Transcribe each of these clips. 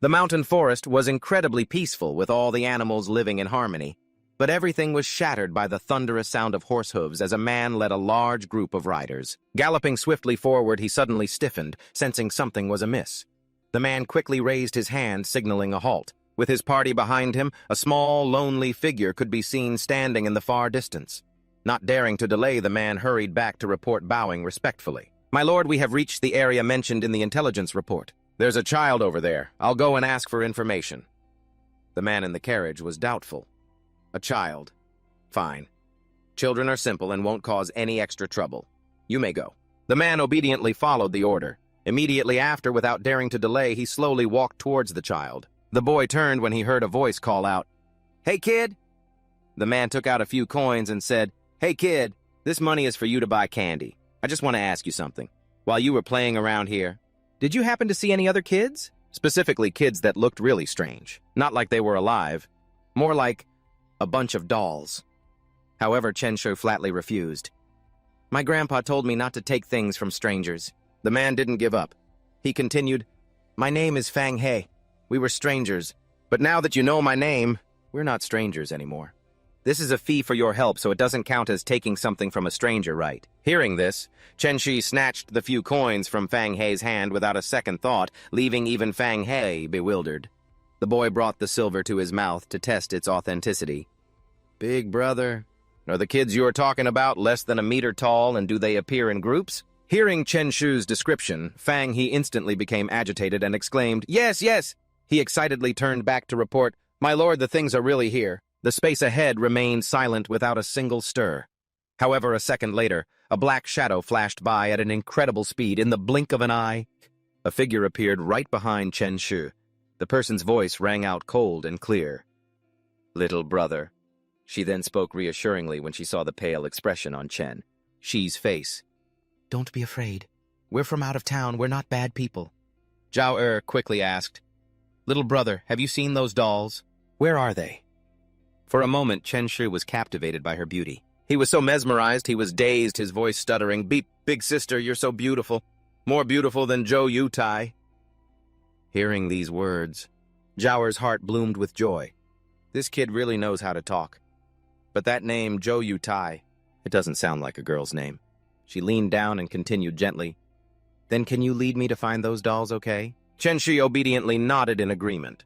The mountain forest was incredibly peaceful with all the animals living in harmony, but everything was shattered by the thunderous sound of horse hooves as a man led a large group of riders. Galloping swiftly forward, he suddenly stiffened, sensing something was amiss. The man quickly raised his hand, signaling a halt. With his party behind him, a small, lonely figure could be seen standing in the far distance. Not daring to delay, the man hurried back to report, bowing respectfully. "My lord, we have reached the area mentioned in the intelligence report. There's a child over there. I'll go and ask for information." The man in the carriage was doubtful. "A child. Fine. Children are simple and won't cause any extra trouble. You may go." The man obediently followed the order. Immediately after, without daring to delay, he slowly walked towards the child. The boy turned when he heard a voice call out, "Hey, kid!" The man took out a few coins and said, "Hey, kid, this money is for you to buy candy. I just want to ask you something. While you were playing around here, did you happen to see any other kids? Specifically kids that looked really strange. Not like they were alive. More like a bunch of dolls." However, Chen Shu flatly refused. "My grandpa told me not to take things from strangers." The man didn't give up. He continued, "My name is Fang He. We were strangers, but now that you know my name, we're not strangers anymore. This is a fee for your help, so it doesn't count as taking something from a stranger, right?" Hearing this, Chen Shi snatched the few coins from Fang He's hand without a second thought, leaving even Fang He bewildered. The boy brought the silver to his mouth to test its authenticity. "Big brother, are the kids you're talking about less than a meter tall, and do they appear in groups?" Hearing Chen Shu's description, Fang He instantly became agitated and exclaimed, "Yes, yes!" He excitedly turned back to report, "My lord, the things are really here." The space ahead remained silent without a single stir. However, a second later, a black shadow flashed by at an incredible speed. In the blink of an eye, a figure appeared right behind Chen Shu. The person's voice rang out cold and clear. "Little brother." She then spoke reassuringly when she saw the pale expression on Chen Shi's face. "Don't be afraid. We're from out of town. We're not bad people." Zhao quickly asked, "Little brother, have you seen those dolls? Where are they?" For a moment, Chen Shu was captivated by her beauty. He was so mesmerized, he was dazed, his voice stuttering, Big sister, you're so beautiful. More beautiful than Zhou Yutai." Hearing these words, Zhao heart bloomed with joy. This kid really knows how to talk. But that name, Zhou Yutai, it doesn't sound like a girl's name. She leaned down and continued gently, "Then can you lead me to find those dolls, okay?" Chen Shi obediently nodded in agreement.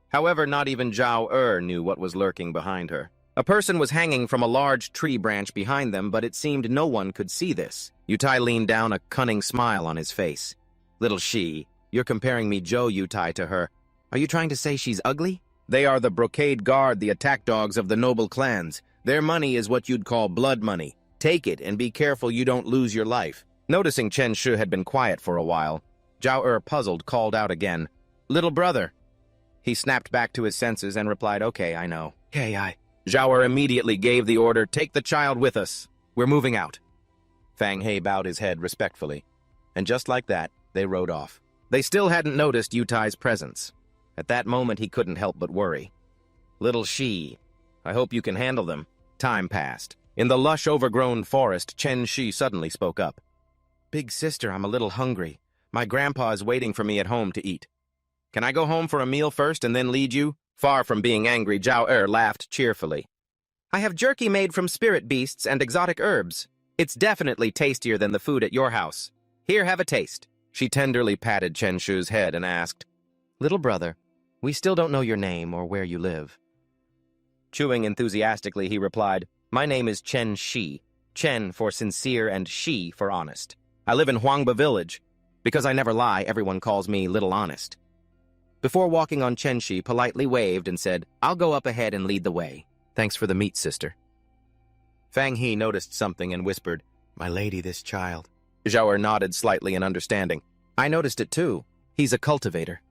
However, not even Zhao knew what was lurking behind her. A person was hanging from a large tree branch behind them, but it seemed no one could see this. Yutai leaned down, a cunning smile on his face. "Little Shi, you're comparing me Zhou Yutai to her. Are you trying to say she's ugly?" "They are the brocade guard, the attack dogs of the noble clans. Their money is what you'd call blood money. Take it and be careful you don't lose your life." Noticing Chen Shu had been quiet for a while, Zhao puzzled, called out again, "Little brother." He snapped back to his senses and replied, "Okay, I know." Zhao immediately gave the order, "Take the child with us. We're moving out." Fang He bowed his head respectfully, and just like that, they rode off. They still hadn't noticed Yutai's presence. At that moment, he couldn't help but worry. "Little Shi, I hope you can handle them." Time passed. In the lush, overgrown forest, Chen Shi suddenly spoke up. "Big sister, I'm a little hungry. My grandpa is waiting for me at home to eat. Can I go home for a meal first and then lead you?" Far from being angry, Zhao laughed cheerfully. "I have jerky made from spirit beasts and exotic herbs. It's definitely tastier than the food at your house. Here, have a taste." She tenderly patted Chen Shu's head and asked, "Little brother, we still don't know your name or where you live." Chewing enthusiastically, he replied, "My name is Chen Shi. Chen for sincere and Shi for honest. I live in Huangba village. Because I never lie, everyone calls me Little Honest." Before walking on, Chen Shi politely waved and said, "I'll go up ahead and lead the way. Thanks for the meat, sister." Fang He noticed something and whispered, "My lady, this child." Zhao nodded slightly in understanding. "I noticed it too. He's a cultivator."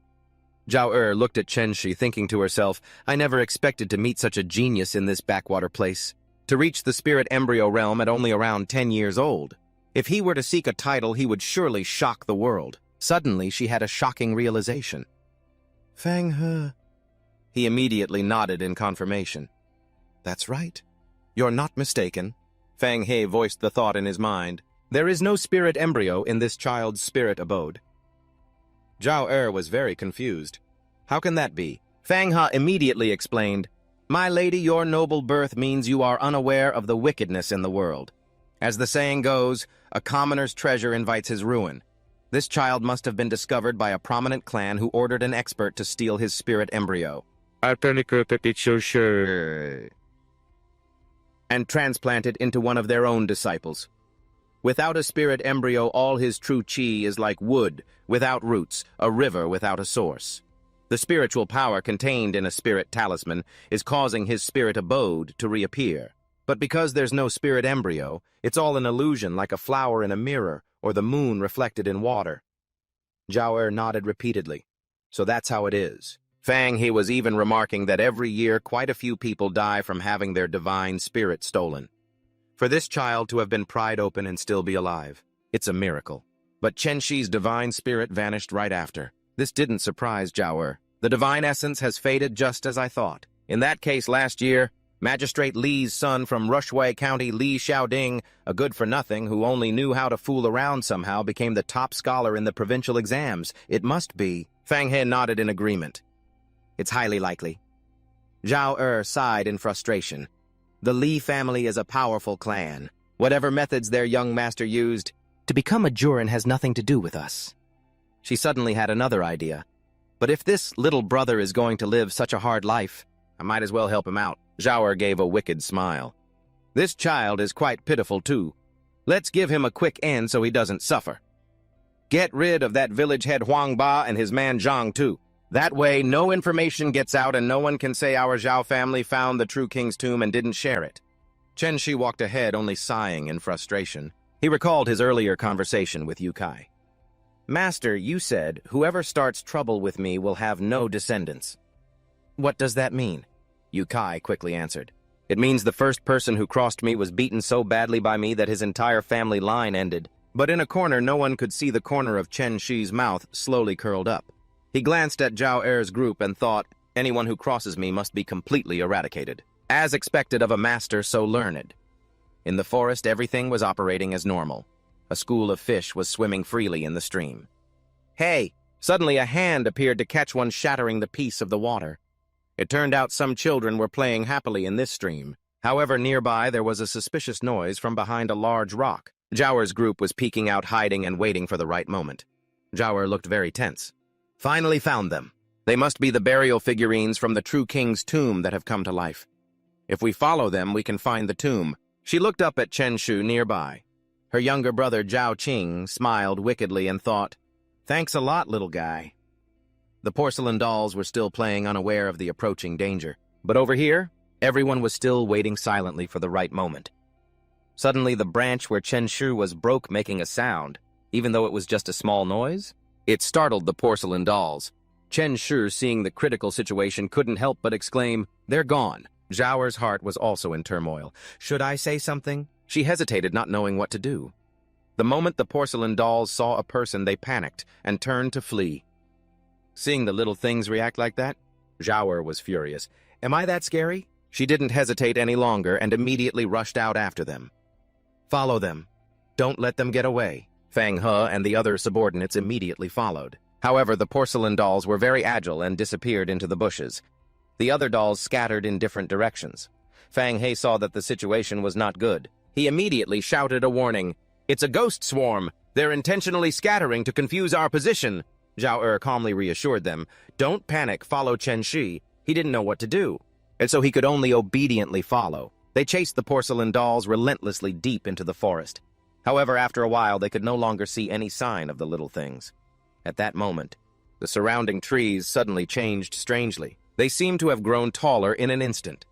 Zhao looked at Chen Shi, thinking to herself, "I never expected to meet such a genius in this backwater place. To reach the spirit embryo realm at only around 10 years old. If he were to seek a title, he would surely shock the world." Suddenly, she had a shocking realization. "Fang He." He immediately nodded in confirmation. "That's right. You're not mistaken." Fang He voiced the thought in his mind. "There is no spirit embryo in this child's spirit abode." Zhao was very confused. How can that be? Fang He immediately explained, "My lady, your noble birth means you are unaware of the wickedness in the world. As the saying goes, a commoner's treasure invites his ruin. This child must have been discovered by a prominent clan who ordered an expert to steal his spirit embryo and transplant it into one of their own disciples. Without a spirit embryo, all his true chi is like wood without roots, a river without a source. The spiritual power contained in a spirit talisman is causing his spirit abode to reappear. But because there's no spirit embryo, it's all an illusion, like a flower in a mirror or the moon reflected in water." Zhao nodded repeatedly. "So that's how it is." Fang He was even remarking that every year quite a few people die from having their divine spirit stolen. For this child to have been pried open and still be alive, it's a miracle. But Chen Shi's divine spirit vanished right after. This didn't surprise Zhao. The divine essence has faded just as I thought. In that case last year, Magistrate Li's son from Rushui County, Li Xiaoding, a good-for-nothing who only knew how to fool around somehow, became the top scholar in the provincial exams. It must be. Fang He nodded in agreement. "It's highly likely." Zhao sighed in frustration. The Li family is a powerful clan. Whatever methods their young master used, to become a Jurin has nothing to do with us. She suddenly had another idea. But if this little brother is going to live such a hard life, I might as well help him out. Zhao gave a wicked smile. "This child is quite pitiful too. Let's give him a quick end so he doesn't suffer. Get rid of that village head Huang Ba and his man Zhang too. That way, no information gets out and no one can say our Zhao family found the true king's tomb and didn't share it." Chen Shi walked ahead, only sighing in frustration. He recalled his earlier conversation with Yu Kai. "Master, you said, whoever starts trouble with me will have no descendants." "What does that mean?" Yu Kai quickly answered. "It means the first person who crossed me was beaten so badly by me that his entire family line ended." But in a corner, no one could see the corner of Chen Shi's mouth slowly curled up. He glanced at Zhao Er's group and thought, anyone who crosses me must be completely eradicated. As expected of a master so learned. In the forest, everything was operating as normal. A school of fish was swimming freely in the stream. "Hey!" Suddenly a hand appeared to catch one, shattering the peace of the water. It turned out some children were playing happily in this stream. However, nearby there was a suspicious noise from behind a large rock. Zhao group was peeking out, hiding and waiting for the right moment. Zhao looked very tense. "Finally found them. They must be the burial figurines from the true king's tomb that have come to life. If we follow them, we can find the tomb." She looked up at Chen Shu nearby. Her younger brother Zhao Qing smiled wickedly and thought, "Thanks a lot, little guy." The porcelain dolls were still playing, unaware of the approaching danger. But over here, everyone was still waiting silently for the right moment. Suddenly, the branch where Chen Shu was broke, making a sound, even though it was just a small noise. It startled the porcelain dolls. Chen Shu, seeing the critical situation, couldn't help but exclaim, "They're gone." Zhao's heart was also in turmoil. Should I say something? She hesitated, not knowing what to do. The moment the porcelain dolls saw a person, they panicked and turned to flee. Seeing the little things react like that, Zhao was furious. "Am I that scary?" She didn't hesitate any longer and immediately rushed out after them. "Follow them. Don't let them get away." Fang He and the other subordinates immediately followed. However, the porcelain dolls were very agile and disappeared into the bushes. The other dolls scattered in different directions. Fang He saw that the situation was not good. He immediately shouted a warning. "It's a ghost swarm! They're intentionally scattering to confuse our position." Zhao calmly reassured them. "Don't panic, follow Chen Shi." He didn't know what to do, and so he could only obediently follow. They chased the porcelain dolls relentlessly deep into the forest. However, after a while, they could no longer see any sign of the little things. At that moment, the surrounding trees suddenly changed strangely. They seemed to have grown taller in an instant.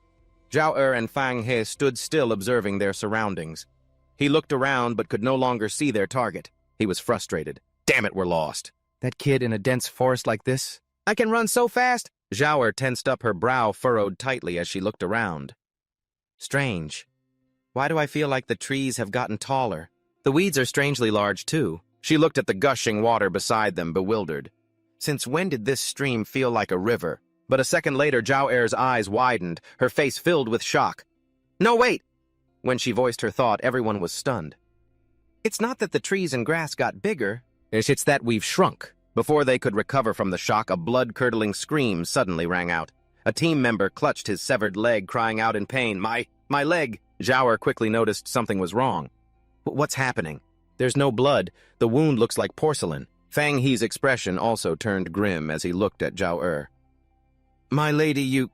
Zhao and Fang He stood still, observing their surroundings. He looked around but could no longer see their target. He was frustrated. "Damn it, we're lost. That kid in a dense forest like this? I can run so fast!" Zhao tensed up, her brow furrowed tightly as she looked around. Strange. Why do I feel like the trees have gotten taller? The weeds are strangely large, too. She looked at the gushing water beside them, bewildered. Since when did this stream feel like a river? But a second later, Zhao eyes widened, her face filled with shock. "No, wait!" When she voiced her thought, everyone was stunned. "It's not that the trees and grass got bigger. It's that we've shrunk." Before they could recover from the shock, a blood-curdling scream suddenly rang out. A team member clutched his severed leg, crying out in pain, My leg! Zhao Er quickly noticed something was wrong. What's happening? There's no blood. The wound looks like porcelain. Fang He's expression also turned grim as he looked at Zhao Er. My lady, you...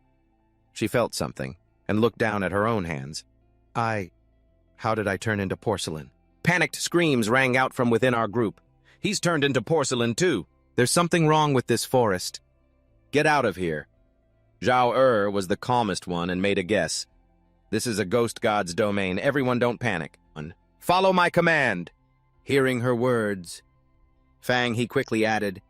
She felt something and looked down at her own hands. How did I turn into porcelain? Panicked screams rang out from within our group. He's turned into porcelain too. There's something wrong with this forest. Get out of here. Zhao Er was the calmest one and made a guess. This is a ghost god's domain. Everyone don't panic. Follow my command. Hearing her words, Fang He quickly added,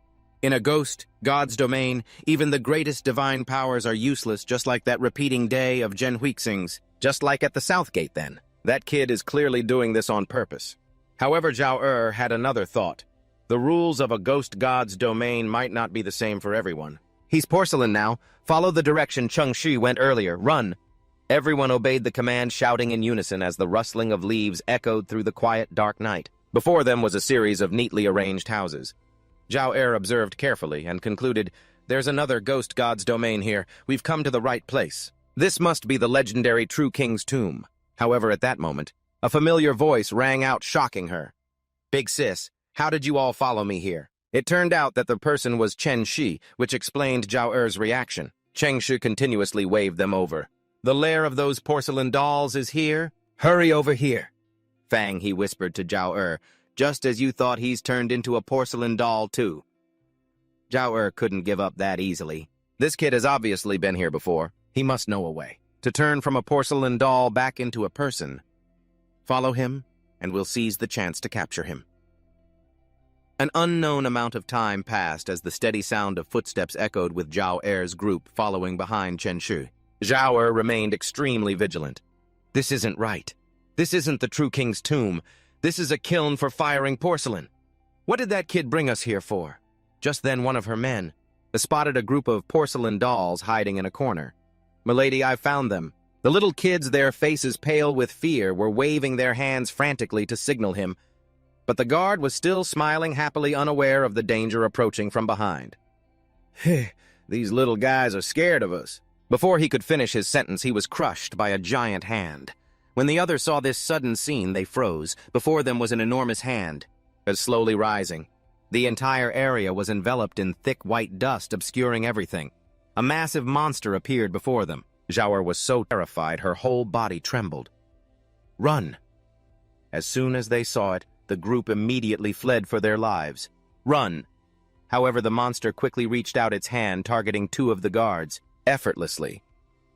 In a ghost god's domain, even the greatest divine powers are useless, just like that repeating day of Jen Huixing's. Just like at the South Gate, then. That kid is clearly doing this on purpose. However, Zhao Er had another thought. The rules of a ghost god's domain might not be the same for everyone. He's porcelain now. Follow the direction Chengshi went earlier. Run. Everyone obeyed the command, shouting in unison as the rustling of leaves echoed through the quiet, dark night. Before them was a series of neatly arranged houses. Zhao Er observed carefully and concluded, There's another ghost god's domain here. We've come to the right place. This must be the legendary True King's tomb. However, at that moment, a familiar voice rang out, shocking her. Big sis, how did you all follow me here? It turned out that the person was Chen Shi, which explained Zhao Er's reaction. Cheng Shi continuously waved them over. The lair of those porcelain dolls is here. Hurry over here. Fang He whispered to Zhao Er, just as you thought he's turned into a porcelain doll too. Zhao Er couldn't give up that easily. This kid has obviously been here before. He must know a way to turn from a porcelain doll back into a person. Follow him, and we'll seize the chance to capture him. An unknown amount of time passed as the steady sound of footsteps echoed with Zhao Er's group following behind Chen Shu. Zhao Er remained extremely vigilant. This isn't right. This isn't the True King's tomb. This is a kiln for firing porcelain. What did that kid bring us here for? Just then one of her men spotted a group of porcelain dolls hiding in a corner. Milady, I found them. The little kids, their faces pale with fear, were waving their hands frantically to signal him, but the guard was still smiling happily, unaware of the danger approaching from behind. These little guys are scared of us. Before he could finish his sentence, he was crushed by a giant hand. When the others saw this sudden scene, they froze. Before them was an enormous hand, slowly rising. The entire area was enveloped in thick white dust, obscuring everything. A massive monster appeared before them. Zhao Er was so terrified, her whole body trembled. Run! As soon as they saw it, the group immediately fled for their lives. Run! However, the monster quickly reached out its hand, targeting two of the guards, effortlessly.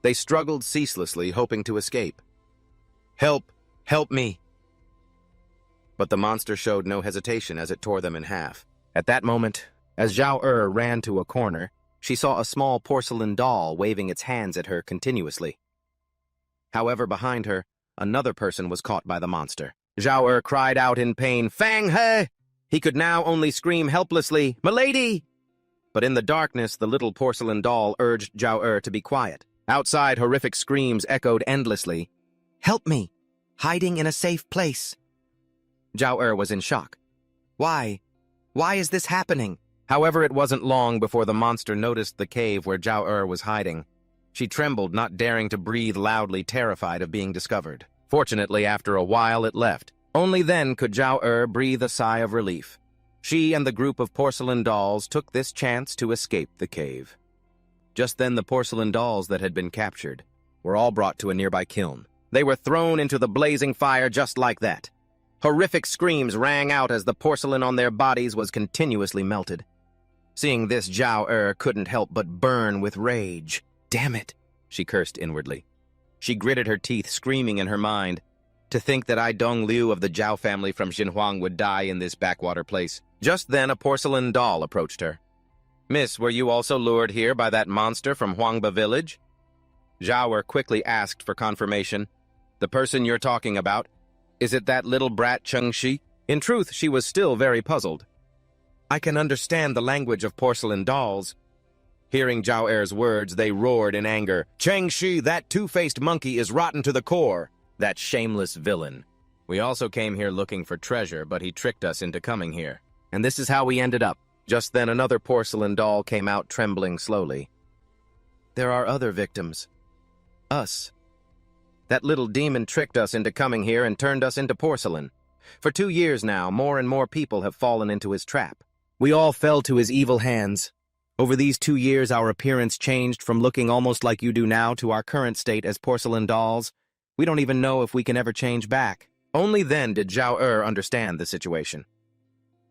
They struggled ceaselessly, hoping to escape. Help! Help me! But the monster showed no hesitation as it tore them in half. At that moment, as Zhao Er ran to a corner, she saw a small porcelain doll waving its hands at her continuously. However, behind her, another person was caught by the monster. Zhao Er cried out in pain, Fang He! He could now only scream helplessly, Milady! But in the darkness, the little porcelain doll urged Zhao Er to be quiet. Outside, horrific screams echoed endlessly. Help me! Hiding in a safe place. Zhao Er was in shock. Why? Why is this happening? However, it wasn't long before the monster noticed the cave where Zhao Er was hiding. She trembled, not daring to breathe loudly, terrified of being discovered. Fortunately, after a while, it left. Only then could Zhao Er breathe a sigh of relief. She and the group of porcelain dolls took this chance to escape the cave. Just then, the porcelain dolls that had been captured were all brought to a nearby kiln. They were thrown into the blazing fire just like that. Horrific screams rang out as the porcelain on their bodies was continuously melted. Seeing this, Zhao Er couldn't help but burn with rage. Damn it, she cursed inwardly. She gritted her teeth, screaming in her mind. To think that I Dong Liu of the Zhao family from Xinhuang would die in this backwater place. Just then, a porcelain doll approached her. Miss, were you also lured here by that monster from Huangba village? Zhao Er quickly asked for confirmation. The person you're talking about, is it that little brat Chengshi? In truth, she was still very puzzled. I can understand the language of porcelain dolls. Hearing Zhao Er's words, they roared in anger. Chengshi, that two-faced monkey is rotten to the core. That shameless villain. We also came here looking for treasure, but he tricked us into coming here. And this is how we ended up. Just then another porcelain doll came out trembling slowly. There are other victims. Us. That little demon tricked us into coming here and turned us into porcelain. For 2 years now, more and more people have fallen into his trap. We all fell to his evil hands. Over these 2 years, our appearance changed from looking almost like you do now to our current state as porcelain dolls. We don't even know if we can ever change back. Only then did Zhao Er understand the situation.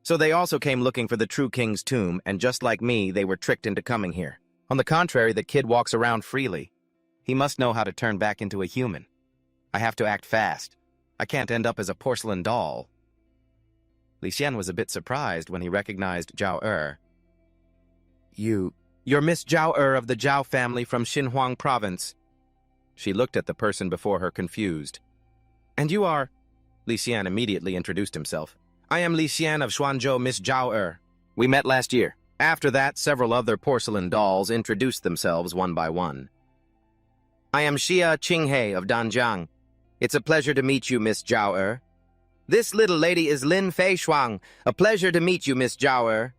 So they also came looking for the true king's tomb, and just like me, they were tricked into coming here. On the contrary, the kid walks around freely. He must know how to turn back into a human. I have to act fast. I can't end up as a porcelain doll. Li Xian was a bit surprised when he recognized Zhao Er. You're Miss Zhao Er of the Zhao family from Xinhuang province. She looked at the person before her, confused. And you are? Li Xian immediately introduced himself. I am Li Xian of Xuanzhou, Miss Zhao Er. We met last year. After that, several other porcelain dolls introduced themselves one by one. I am Xia Qinghe of Danjiang. It's a pleasure to meet you, Miss Zhao Er. This little lady is Lin Fei Shuang. A pleasure to meet you, Miss Zhao Er.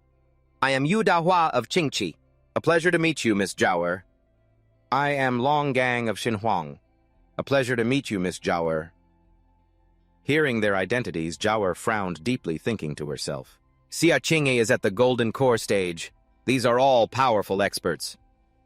I am Yu Dahua of Qingqi. A pleasure to meet you, Miss Zhao Er. I am Long Gang of Xinhuang. A pleasure to meet you, Miss Zhao Er. Hearing their identities, Zhao Er frowned deeply, thinking to herself. Xia Qinghe is at the golden core stage. These are all powerful experts.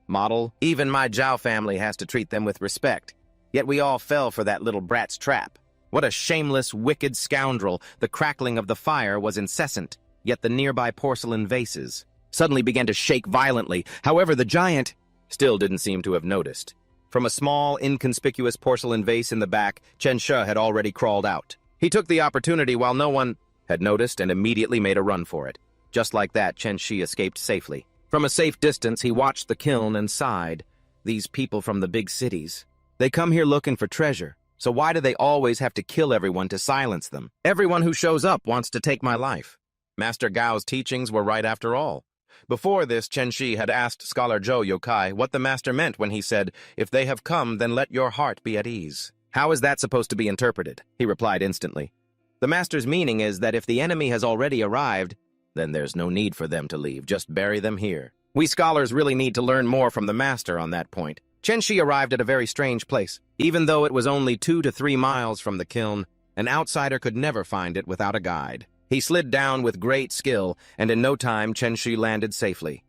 Model, even my Zhao family has to treat them with respect. Yet we all fell for that little brat's trap. What a shameless, wicked scoundrel. The crackling of the fire was incessant, yet the nearby porcelain vases suddenly began to shake violently. However, the giant still didn't seem to have noticed. From a small, inconspicuous porcelain vase in the back, Chen Shi had already crawled out. He took the opportunity while no one had noticed and immediately made a run for it. Just like that, Chen Shi escaped safely. From a safe distance, he watched the kiln and sighed. These people from the big cities. They come here looking for treasure, so why do they always have to kill everyone to silence them? Everyone who shows up wants to take my life. Master Gao's teachings were right after all. Before this, Chen Shi had asked Scholar Zhou Yokai what the master meant when he said, "If they have come, then let your heart be at ease." How is that supposed to be interpreted? He replied instantly. The master's meaning is that if the enemy has already arrived, then there's no need for them to leave, just bury them here. We scholars really need to learn more from the master on that point. Chen Shi arrived at a very strange place. Even though it was only 2 to 3 miles from the kiln, an outsider could never find it without a guide. He slid down with great skill, and in no time Chen Shi landed safely.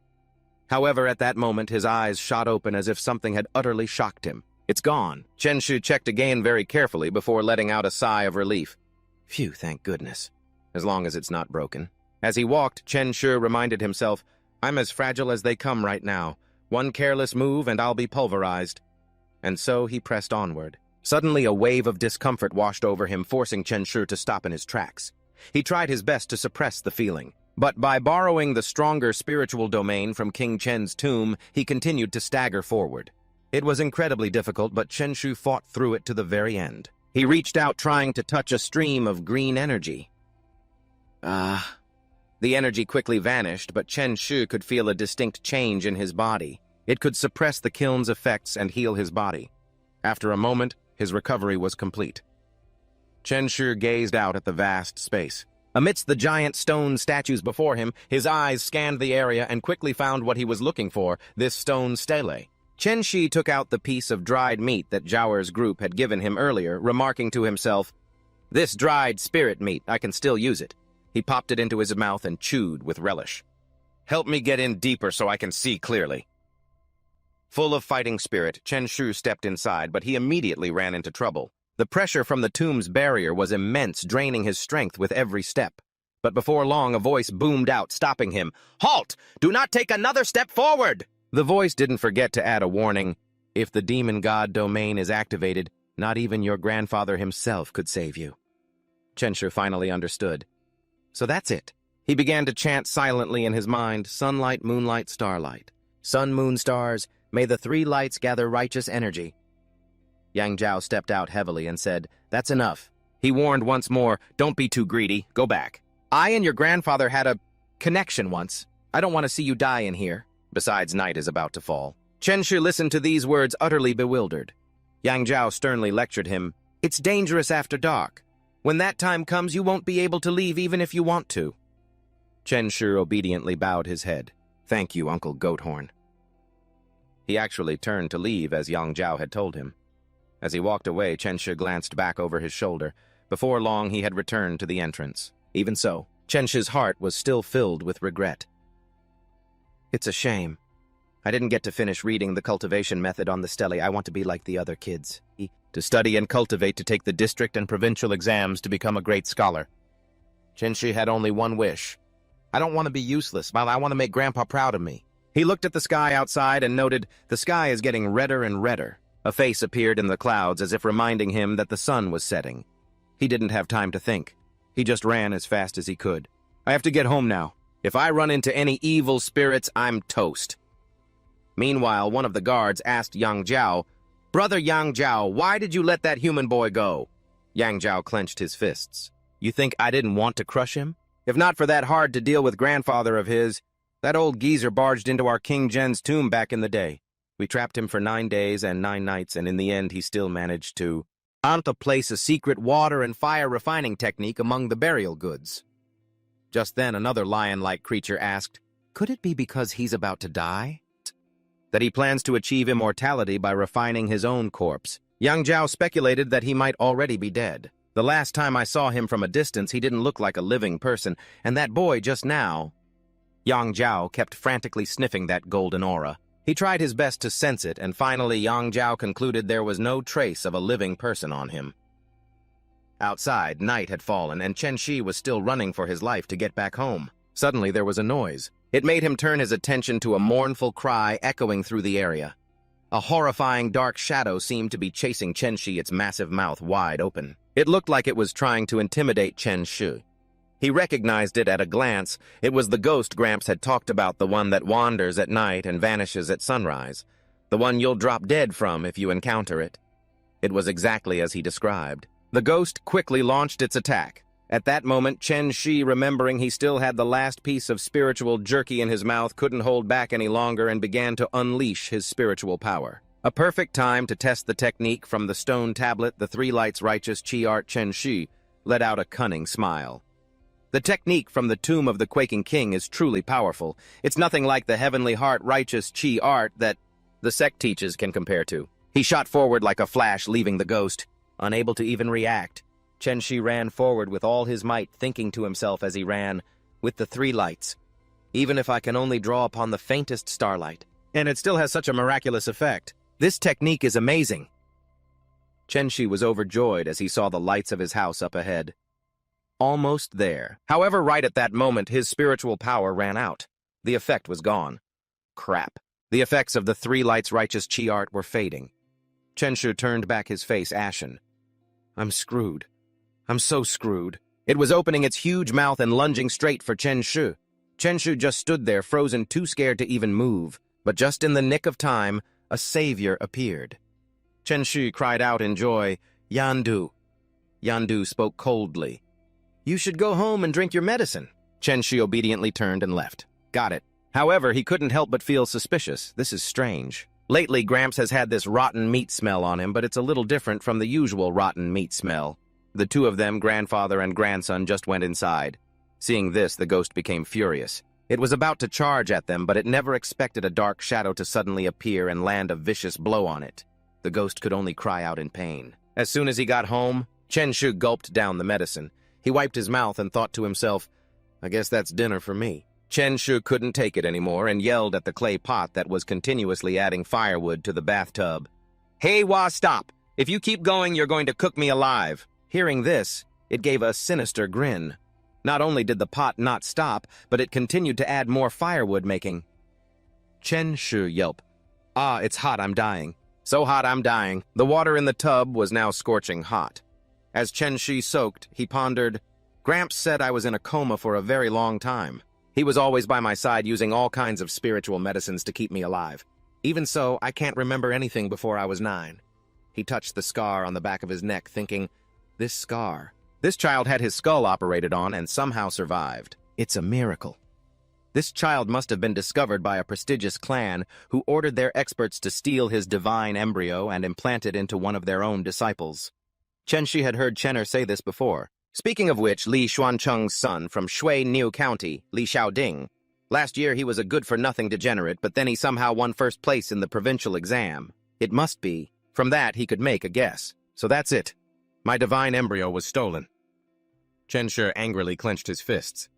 However, at that moment, his eyes shot open as if something had utterly shocked him. It's gone. Chen Shi checked again very carefully before letting out a sigh of relief. Phew, thank goodness. As long as it's not broken. As he walked, Chen Shi reminded himself, I'm as fragile as they come right now. One careless move and I'll be pulverized. And so he pressed onward. Suddenly a wave of discomfort washed over him, forcing Chen Shi to stop in his tracks. He tried his best to suppress the feeling, but by borrowing the stronger spiritual domain from King Chen's tomb, he continued to stagger forward. It was incredibly difficult, but Chen Shi fought through it to the very end. He reached out, trying to touch a stream of green energy. The energy quickly vanished, but Chen Shi could feel a distinct change in his body. It could suppress the kiln's effects and heal his body. After a moment, his recovery was complete. Chen Shi gazed out at the vast space. Amidst the giant stone statues before him, his eyes scanned the area and quickly found what he was looking for, this stone stele. Chen Shi took out the piece of dried meat that Zhao Er's group had given him earlier, remarking to himself, "This dried spirit meat, I can still use it." He popped it into his mouth and chewed with relish. "Help me get in deeper so I can see clearly." Full of fighting spirit, Chen Shi stepped inside, but he immediately ran into trouble. The pressure from the tomb's barrier was immense, draining his strength with every step. But before long, a voice boomed out, stopping him. "Halt! Do not take another step forward!" The voice didn't forget to add a warning. If the demon god domain is activated, not even your grandfather himself could save you. Chen Shi finally understood. So that's it. He began to chant silently in his mind, sunlight, moonlight, starlight. Sun, moon, stars, may the 3 lights gather righteous energy. Yang Zhao stepped out heavily and said, "That's enough." He warned once more, "Don't be too greedy. Go back. I and your grandfather had a connection once. I don't want to see you die in here. Besides, night is about to fall." Chen Shi listened to these words utterly bewildered. Yang Zhao sternly lectured him, "It's dangerous after dark. When that time comes, you won't be able to leave even if you want to." Chen Shi obediently bowed his head. Thank you, Uncle Goathorn. He actually turned to leave as Yang Zhao had told him. As he walked away, Chen Shi glanced back over his shoulder. Before long, he had returned to the entrance. Even so, Chen Shi's heart was still filled with regret. It's a shame. I didn't get to finish reading the cultivation method on the stele. I want to be like the other kids. To study and cultivate, to take the district and provincial exams, to become a great scholar. Chen Shi had only one wish. I don't want to be useless, but I want to make Grandpa proud of me. He looked at the sky outside and noted, the sky is getting redder and redder. A face appeared in the clouds as if reminding him that the sun was setting. He didn't have time to think. He just ran as fast as he could. I have to get home now. If I run into any evil spirits, I'm toast. Meanwhile, one of the guards asked Yang Zhao, Brother Yang Zhao, why did you let that human boy go? Yang Zhao clenched his fists. You think I didn't want to crush him? If not for that hard-to-deal-with grandfather of his, that old geezer barged into our King Zhen's tomb back in the day. We trapped him for 9 days and 9 nights, and in the end he still managed to place a secret water and fire refining technique among the burial goods. Just then another lion-like creature asked, Could it be because he's about to die? That he plans to achieve immortality by refining his own corpse. Yang Zhao speculated that he might already be dead. The last time I saw him from a distance, he didn't look like a living person, and that boy just now... Yang Zhao kept frantically sniffing that golden aura. He tried his best to sense it, and finally Yang Zhao concluded there was no trace of a living person on him. Outside, night had fallen, and Chen Shi was still running for his life to get back home. Suddenly there was a noise. It made him turn his attention to a mournful cry echoing through the area. A horrifying dark shadow seemed to be chasing Chen Shi, its massive mouth wide open. It looked like it was trying to intimidate Chen Shi. He recognized it at a glance. It was the ghost Gramps had talked about, the one that wanders at night and vanishes at sunrise. The one you'll drop dead from if you encounter it. It was exactly as he described. The ghost quickly launched its attack. At that moment, Chen Shi, remembering he still had the last piece of spiritual jerky in his mouth, couldn't hold back any longer and began to unleash his spiritual power. A perfect time to test the technique from the stone tablet, the three lights righteous chi art. Chen Shi let out a cunning smile. The technique from the tomb of the Quaking King is truly powerful. It's nothing like the heavenly heart righteous chi art that the sect teaches can compare to. He shot forward like a flash, leaving the ghost unable to even react. Chen Shi ran forward with all his might, thinking to himself as he ran, with the three lights. Even if I can only draw upon the faintest starlight. And it still has such a miraculous effect. This technique is amazing. Chen Shi was overjoyed as he saw the lights of his house up ahead. Almost there. However, right at that moment, his spiritual power ran out. The effect was gone. Crap. The effects of the three lights righteous chi art were fading. Chen Shi turned back, his face ashen. I'm screwed. I'm so screwed. It was opening its huge mouth and lunging straight for Chen Shi. Chen Shi just stood there, frozen, too scared to even move. But just in the nick of time, a savior appeared. Chen Shi cried out in joy, Yandu. Yandu spoke coldly. You should go home and drink your medicine. Chen Shi obediently turned and left. Got it. However, he couldn't help but feel suspicious. This is strange. Lately, Gramps has had this rotten meat smell on him, but it's a little different from the usual rotten meat smell. The two of them, grandfather and grandson, just went inside. Seeing this, the ghost became furious. It was about to charge at them, but it never expected a dark shadow to suddenly appear and land a vicious blow on it. The ghost could only cry out in pain. As soon as he got home, Chen Shi gulped down the medicine. He wiped his mouth and thought to himself, I guess that's dinner for me. Chen Shi couldn't take it anymore and yelled at the clay pot that was continuously adding firewood to the bathtub. Hey, stop! If you keep going, you're going to cook me alive. Hearing this, it gave a sinister grin. Not only did the pot not stop, but it continued to add more firewood making. Chen Shi yelped. It's hot, I'm dying. So hot, I'm dying. The water in the tub was now scorching hot. As Chen Shi soaked, he pondered, Gramps said I was in a coma for a very long time. He was always by my side using all kinds of spiritual medicines to keep me alive. Even so, I can't remember anything before I was 9. He touched the scar on the back of his neck, thinking, this scar. This child had his skull operated on and somehow survived. It's a miracle. This child must have been discovered by a prestigious clan who ordered their experts to steal his divine embryo and implant it into one of their own disciples. Chen Shi had heard Chenner say this before. Speaking of which, Li Xuancheng's son from Shui Niu County, Li Xiaoding. Last year he was a good-for-nothing degenerate, but then he somehow won first place in the provincial exam. It must be. From that, he could make a guess. So that's it. My divine embryo was stolen. Chen Shi angrily clenched his fists.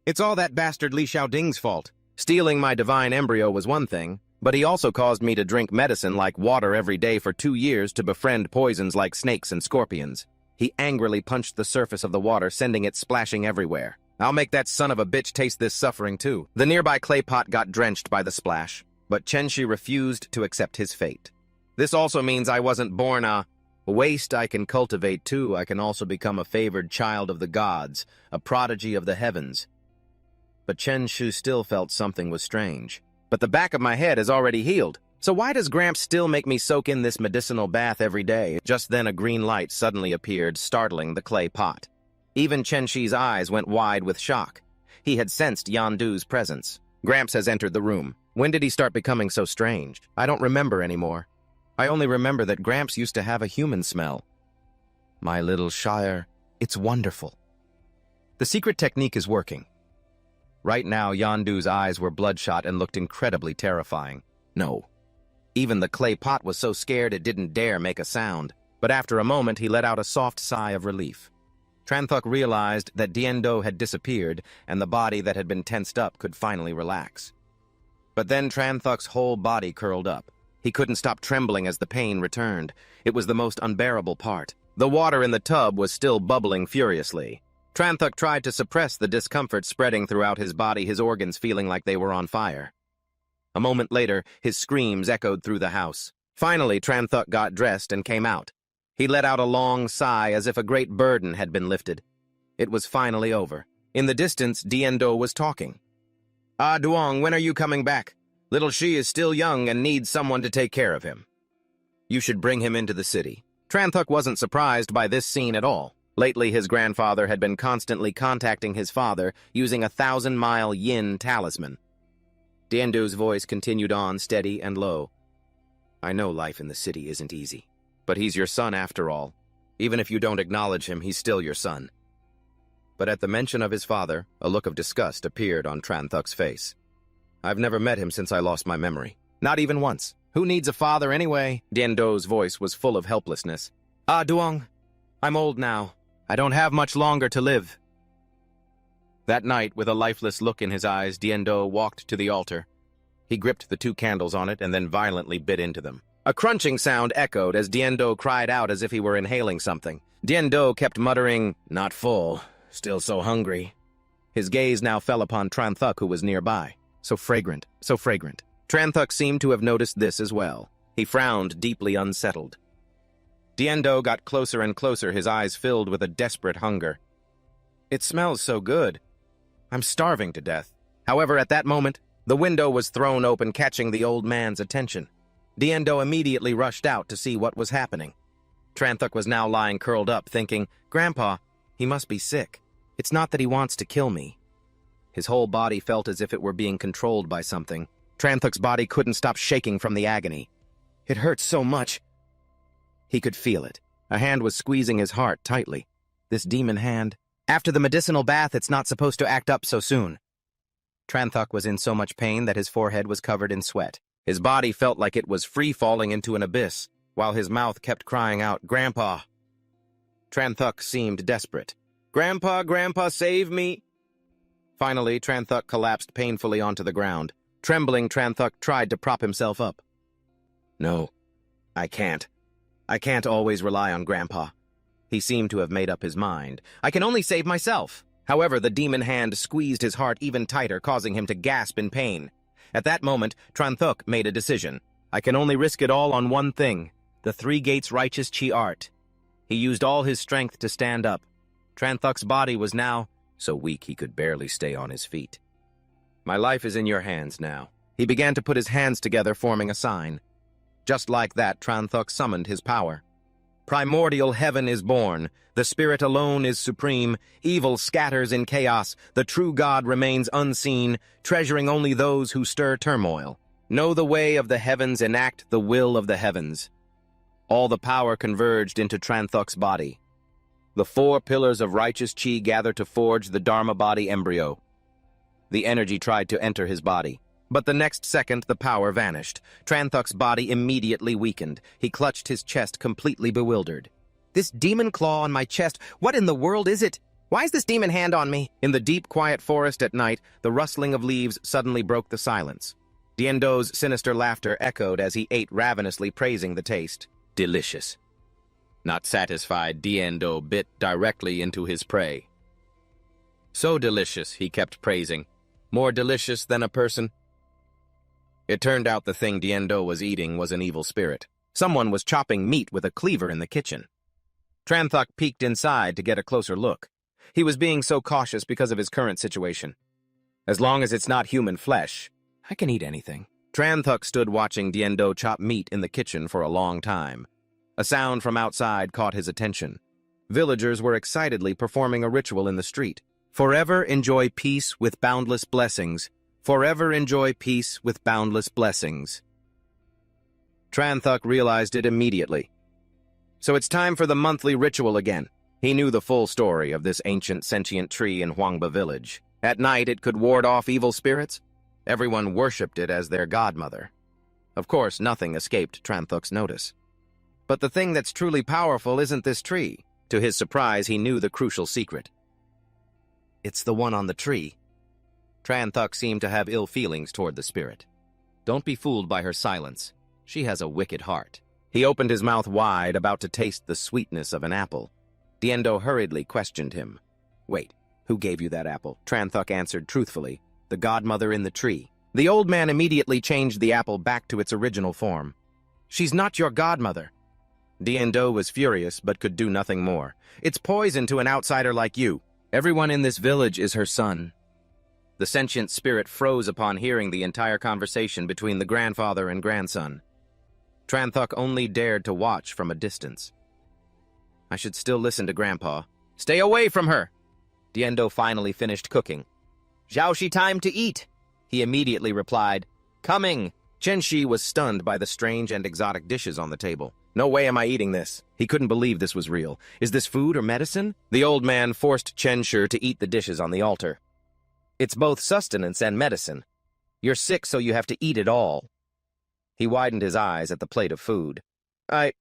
It's all that bastard Li Xiaoding's fault. Stealing my divine embryo was one thing, but he also caused me to drink medicine like water every day for 2 years to befriend poisons like snakes and scorpions. He angrily punched the surface of the water, sending it splashing everywhere. I'll make that son of a bitch taste this suffering too. The nearby clay pot got drenched by the splash, but Chen Shi refused to accept his fate. This also means I wasn't born a waste I can cultivate too. I can also become a favored child of the gods, a prodigy of the heavens. But Chen Shi still felt something was strange. But the back of my head is already healed. So why does Gramps still make me soak in this medicinal bath every day? Just then a green light suddenly appeared, startling the clay pot. Even Chen Shi's eyes went wide with shock. He had sensed Yandu's presence. Gramps has entered the room. When did he start becoming so strange? I don't remember anymore. I only remember that Gramps used to have a human smell. My little Shire, it's wonderful. The secret technique is working. Right now, Yandu's eyes were bloodshot and looked incredibly terrifying. No. Even the clay pot was so scared it didn't dare make a sound. But after a moment, he let out a soft sigh of relief. Tranthuk realized that Diendo had disappeared, and the body that had been tensed up could finally relax. But then Tranthuk's whole body curled up. He couldn't stop trembling as the pain returned. It was the most unbearable part. The water in the tub was still bubbling furiously. Tranthuk tried to suppress the discomfort spreading throughout his body, his organs feeling like they were on fire. A moment later, his screams echoed through the house. Finally, Tranthuk got dressed and came out. He let out a long sigh as if a great burden had been lifted. It was finally over. In the distance, Diendo was talking. Ah, Duong, when are you coming back? Little Shi is still young and needs someone to take care of him. You should bring him into the city. Tranthuk wasn't surprised by this scene at all. Lately, his grandfather had been constantly contacting his father using a 1,000-mile yin talisman. Diendo's voice continued on, steady and low. I know life in the city isn't easy, but he's your son after all. Even if you don't acknowledge him, he's still your son. But at the mention of his father, a look of disgust appeared on Tranthuk's face. I've never met him since I lost my memory. Not even once. Who needs a father anyway? Diendo's voice was full of helplessness. Ah, Duong, I'm old now. I don't have much longer to live. That night, with a lifeless look in his eyes, Diendo walked to the altar. He gripped the 2 candles on it and then violently bit into them. A crunching sound echoed as Diendo cried out as if he were inhaling something. Diendo kept muttering, not full, still so hungry. His gaze now fell upon Tranthuk, who was nearby. So fragrant, so fragrant. Tranthuk seemed to have noticed this as well. He frowned, deeply unsettled. Diendo got closer and closer, his eyes filled with a desperate hunger. It smells so good. I'm starving to death. However, at that moment, the window was thrown open, catching the old man's attention. Diendo immediately rushed out to see what was happening. Tranthuk was now lying curled up, thinking, Grandpa, he must be sick. It's not that he wants to kill me. His whole body felt as if it were being controlled by something. Tranthuk's body couldn't stop shaking from the agony. It hurt so much. He could feel it. A hand was squeezing his heart tightly. This demon hand. After the medicinal bath, it's not supposed to act up so soon. Tranthuk was in so much pain that his forehead was covered in sweat. His body felt like it was free-falling into an abyss, while his mouth kept crying out, Grandpa. Tranthuk seemed desperate. Grandpa, Grandpa, save me! Finally, Tranthuk collapsed painfully onto the ground. Trembling, Tranthuk tried to prop himself up. No, I can't. I can't always rely on Grandpa. He seemed to have made up his mind. I can only save myself. However, the demon hand squeezed his heart even tighter, causing him to gasp in pain. At that moment, Tranthuk made a decision. I can only risk it all on one thing, the 3 gates righteous chi art. He used all his strength to stand up. Tranthuk's body was now so weak he could barely stay on his feet. My life is in your hands now. He began to put his hands together, forming a sign. Just like that, Tranthuk summoned his power. Primordial heaven is born. The spirit alone is supreme. Evil scatters in chaos. The true God remains unseen, treasuring only those who stir turmoil. Know the way of the heavens, enact the will of the heavens. All the power converged into Tranthuk's body. The 4 pillars of righteous chi gather to forge the Dharma body embryo. The energy tried to enter his body, but the next second the power vanished. Tranthuk's body immediately weakened. He clutched his chest, completely bewildered. This demon claw on my chest, what in the world is it? Why is this demon hand on me? In the deep, quiet forest at night, the rustling of leaves suddenly broke the silence. Diendo's sinister laughter echoed as he ate ravenously, praising the taste. Delicious. Not satisfied, Diendo bit directly into his prey. So delicious, he kept praising. More delicious than a person. It turned out the thing Diendo was eating was an evil spirit. Someone was chopping meat with a cleaver in the kitchen. Tranthuk peeked inside to get a closer look. He was being so cautious because of his current situation. As long as it's not human flesh, I can eat anything. Tranthuk stood watching Diendo chop meat in the kitchen for a long time. A sound from outside caught his attention. Villagers were excitedly performing a ritual in the street. Forever enjoy peace with boundless blessings. Forever enjoy peace with boundless blessings. Tranthuk realized it immediately. So it's time for the monthly ritual again. He knew the full story of this ancient sentient tree in Huangba village. At night, it could ward off evil spirits. Everyone worshipped it as their godmother. Of course, nothing escaped Tranthuk's notice. But the thing that's truly powerful isn't this tree. To his surprise, he knew the crucial secret. It's the one on the tree. Tranthuk seemed to have ill feelings toward the spirit. Don't be fooled by her silence. She has a wicked heart. He opened his mouth wide, about to taste the sweetness of an apple. Diendo hurriedly questioned him. Wait, who gave you that apple? Tranthuk answered truthfully. The godmother in the tree. The old man immediately changed the apple back to its original form. She's not your godmother. Diendo was furious, but could do nothing more. It's poison to an outsider like you. Everyone in this village is her son. The sentient spirit froze upon hearing the entire conversation between the grandfather and grandson. Tranthuk only dared to watch from a distance. I should still listen to Grandpa. Stay away from her! Diendo finally finished cooking. Xiaoxi, time to eat! He immediately replied, Coming! Chenshi was stunned by the strange and exotic dishes on the table. No way am I eating this. He couldn't believe this was real. Is this food or medicine? The old man forced Chenshi to eat the dishes on the altar. It's both sustenance and medicine. You're sick, so you have to eat it all. He widened his eyes at the plate of food. I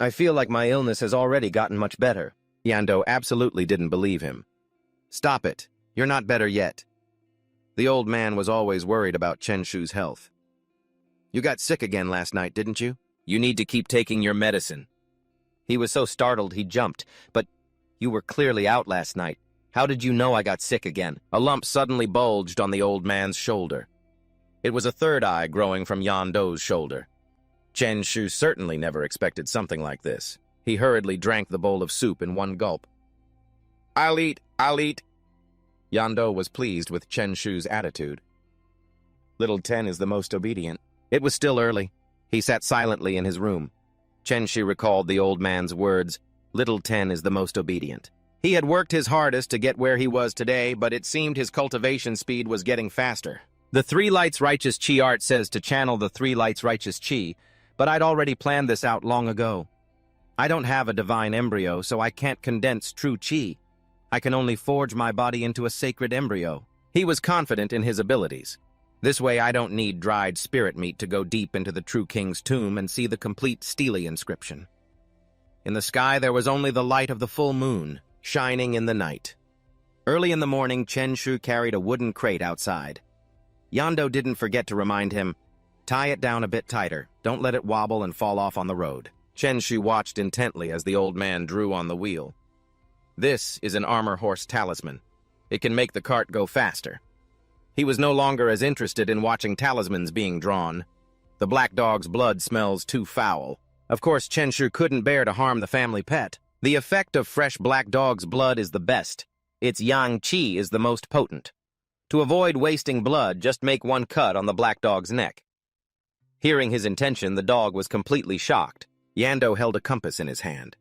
feel like my illness has already gotten much better. Yando absolutely didn't believe him. Stop it. You're not better yet. The old man was always worried about Chenshu's health. You got sick again last night, didn't you? You need to keep taking your medicine. He was so startled he jumped. But you were clearly out last night. How did you know I got sick again? A lump suddenly bulged on the old man's shoulder. It was a third eye growing from Yando's shoulder. Chenshu certainly never expected something like this. He hurriedly drank the bowl of soup in one gulp. I'll eat. Yando was pleased with Chenshu's attitude. Little Ten is the most obedient. It was still early. He sat silently in his room. Chenshu recalled the old man's words, Little Ten is the most obedient. He had worked his hardest to get where he was today, but it seemed his cultivation speed was getting faster. The 3 Lights Righteous Chi art says to channel the 3 Lights Righteous Chi, but I'd already planned this out long ago. I don't have a divine embryo, so I can't condense true chi. I can only forge my body into a sacred embryo. He was confident in his abilities. This way I don't need dried spirit meat to go deep into the true king's tomb and see the complete Stele inscription. In the sky there was only the light of the full moon, shining in the night. Early in the morning, Chenshu carried a wooden crate outside. Yando didn't forget to remind him, tie it down a bit tighter, don't let it wobble and fall off on the road. Chenshu watched intently as the old man drew on the wheel. This is an armor horse talisman. It can make the cart go faster. He was no longer as interested in watching talismans being drawn. The black dog's blood smells too foul. Of course, Chenshu couldn't bear to harm the family pet. The effect of fresh black dog's blood is the best. Its yang qi is the most potent. To avoid wasting blood, just make one cut on the black dog's neck. Hearing his intention, the dog was completely shocked. Yando held a compass in his hand.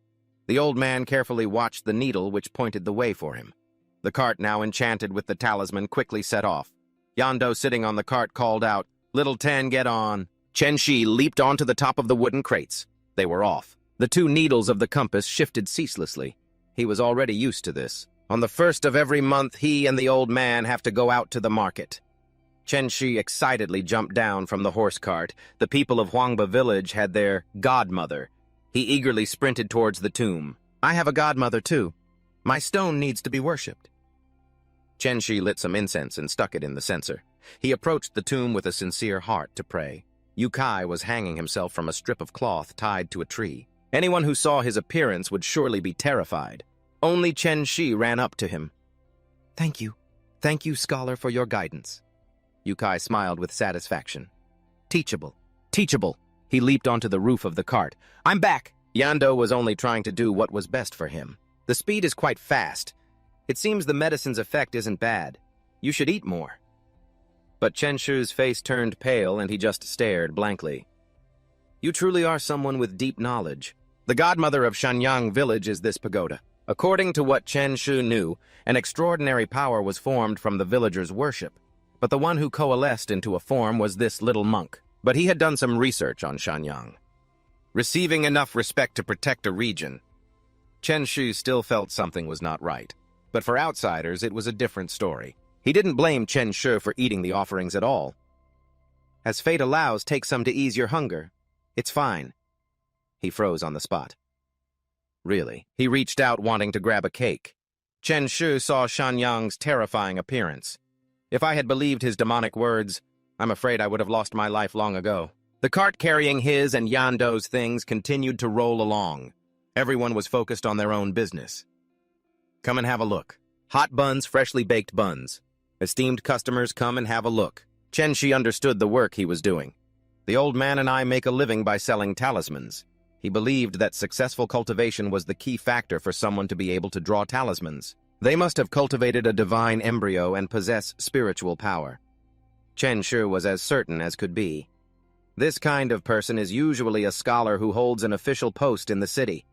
The old man carefully watched the needle which pointed the way for him. The cart, now enchanted with the talisman, quickly set off. Yando, sitting on the cart, called out, Little Ten, get on. Chenshi leaped onto the top of the wooden crates. They were off. The 2 needles of the compass shifted ceaselessly. He was already used to this. On the first of every month, he and the old man have to go out to the market. Chen Shi excitedly jumped down from the horse cart. The people of Huangba village had their godmother. He eagerly sprinted towards the tomb. I have a godmother, too. My stone needs to be worshipped. Chen Shi lit some incense and stuck it in the censer. He approached the tomb with a sincere heart to pray. Yu Kai was hanging himself from a strip of cloth tied to a tree. Anyone who saw his appearance would surely be terrified. Only Chen Shi ran up to him. Thank you, scholar, for your guidance. Yu Kai smiled with satisfaction. Teachable, teachable. He leaped onto the roof of the cart. I'm back! Yando was only trying to do what was best for him. The speed is quite fast. It seems the medicine's effect isn't bad. You should eat more. But Chen Shu's face turned pale and he just stared blankly. You truly are someone with deep knowledge. The godmother of Shanyang village is this pagoda. According to what Chen Shu knew, an extraordinary power was formed from the villagers' worship. But the one who coalesced into a form was this little monk. But he had done some research on Shanyang. Receiving enough respect to protect a region, Chen Shu still felt something was not right. But for outsiders, it was a different story. He didn't blame Chen Shu for eating the offerings at all. As fate allows, take some to ease your hunger. It's fine. He froze on the spot. Really, he reached out wanting to grab a cake. Chen Shu saw Shanyang's terrifying appearance. If I had believed his demonic words, I'm afraid I would have lost my life long ago. The cart carrying his and Yando's things continued to roll along. Everyone was focused on their own business. Come and have a look. Hot buns, freshly baked buns. Esteemed customers, come and have a look. Chen Shi understood the work he was doing. The old man and I make a living by selling talismans. He believed that successful cultivation was the key factor for someone to be able to draw talismans. They must have cultivated a divine embryo and possess spiritual power. Chen Shu was as certain as could be. This kind of person is usually a scholar who holds an official post in the city.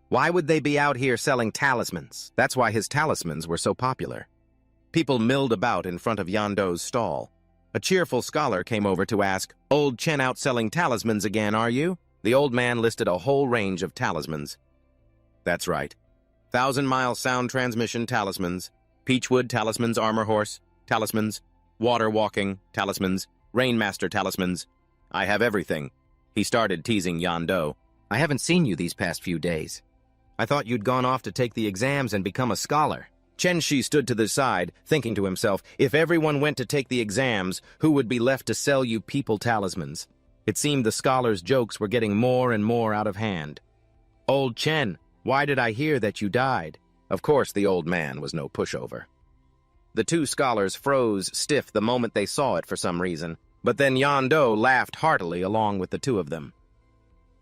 Why would they be out here selling talismans? That's why his talismans were so popular. People milled about in front of Yando's stall. A cheerful scholar came over to ask, Old Chen out selling talismans again, are you? The old man listed a whole range of talismans. That's right. 1,000-mile sound transmission talismans, Peachwood talismans, armor horse talismans, water walking talismans, rainmaster talismans. I have everything. He started teasing Yando. I haven't seen you these past few days. I thought you'd gone off to take the exams and become a scholar. Chen Shi stood to the side, thinking to himself, if everyone went to take the exams, who would be left to sell you people talismans? It seemed the scholar's jokes were getting more and more out of hand. Old Chen, why did I hear that you died? Of course, the old man was no pushover. The two scholars froze stiff the moment they saw it for some reason, but then Yando laughed heartily along with the two of them.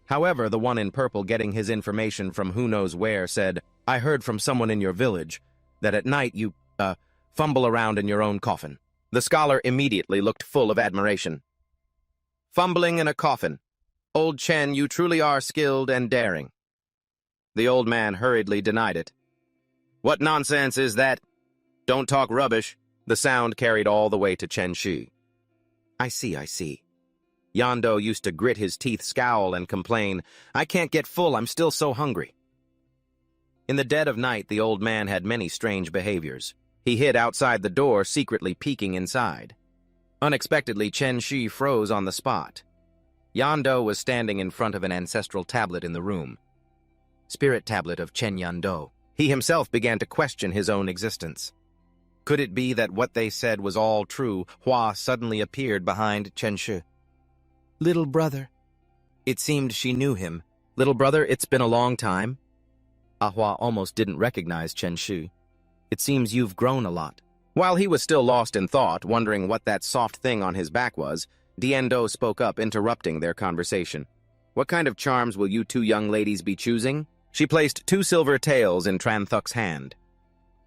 However, the one in purple getting his information from who knows where said, I heard from someone in your village that at night you, fumble around in your own coffin. The scholar immediately looked full of admiration. Fumbling in a coffin. Old Chen, you truly are skilled and daring. The old man hurriedly denied it. What nonsense is that? Don't talk rubbish. The sound carried all the way to Chen Shi. I see. Yando used to grit his teeth, scowl, and complain, I can't get full, I'm still so hungry. In the dead of night, the old man had many strange behaviors. He hid outside the door, secretly peeking inside. Unexpectedly, Chen Shi froze on the spot. Yando was standing in front of an ancestral tablet in the room. Spirit tablet of Chen Yando. He himself began to question his own existence. Could it be that what they said was all true? Hua suddenly appeared behind Chen Shi. Little brother. It seemed she knew him. Little brother, it's been a long time. Hua almost didn't recognize Chen Shi. It seems you've grown a lot. While he was still lost in thought, wondering what that soft thing on his back was, Diendo spoke up, interrupting their conversation. What kind of charms will you two young ladies be choosing? She placed 2 silver taels in Tranthuk's hand.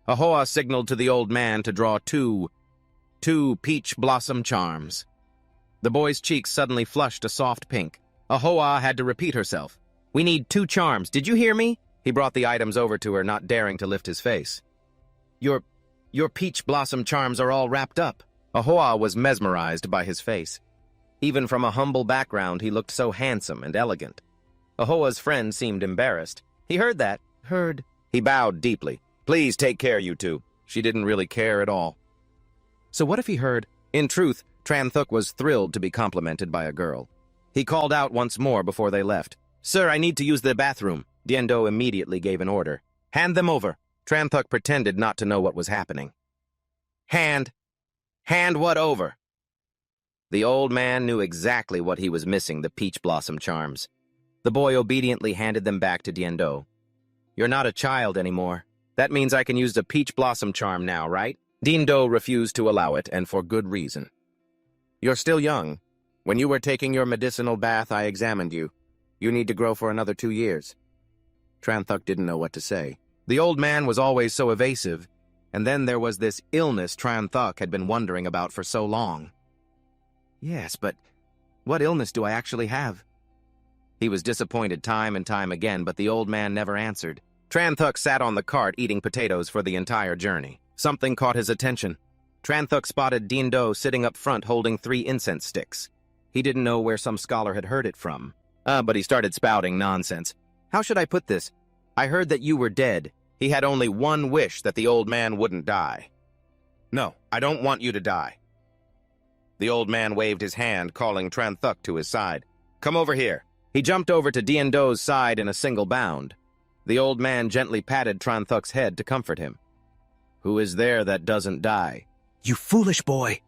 Ahoa signaled to the old man to draw two peach blossom charms. The boy's cheeks suddenly flushed a soft pink. Ahoa had to repeat herself. We need 2 charms, did you hear me? He brought the items over to her, not daring to lift his face. Your peach blossom charms are all wrapped up. Ahoa was mesmerized by his face. Even from a humble background, he looked so handsome and elegant. Ahoa's friend seemed embarrassed. He heard that. Heard He bowed deeply. Please take care, you two. She didn't really care at all. So what if he heard? In truth, Tran Thuk was thrilled to be complimented by a girl. He called out once more before they left. Sir, I need to use the bathroom. Dien Do immediately gave an order. Hand them over. Tran Thuk pretended not to know what was happening. Hand what over? The old man knew exactly what he was missing, the peach blossom charms. The boy obediently handed them back to Dien Do. You're not a child anymore. That means I can use the peach blossom charm now, right? Dien Do refused to allow it, and for good reason. You're still young. When you were taking your medicinal bath, I examined you. You need to grow for another 2 years. Tran Thuk didn't know what to say. The old man was always so evasive, and then there was this illness Tran Thuk had been wondering about for so long. Yes, but what illness do I actually have? He was disappointed time and time again, but the old man never answered. Tran Thuk sat on the cart eating potatoes for the entire journey. Something caught his attention. Tran Thuk spotted Dien Do sitting up front holding 3 incense sticks. He didn't know where some scholar had heard it from. But he started spouting nonsense. How should I put this? I heard that you were dead. He had only one wish, that the old man wouldn't die. No, I don't want you to die. The old man waved his hand, calling Tran Thuk to his side. Come over here. He jumped over to Dien Do's side in a single bound. The old man gently patted Tran Thuk's head to comfort him. Who is there that doesn't die? You foolish boy!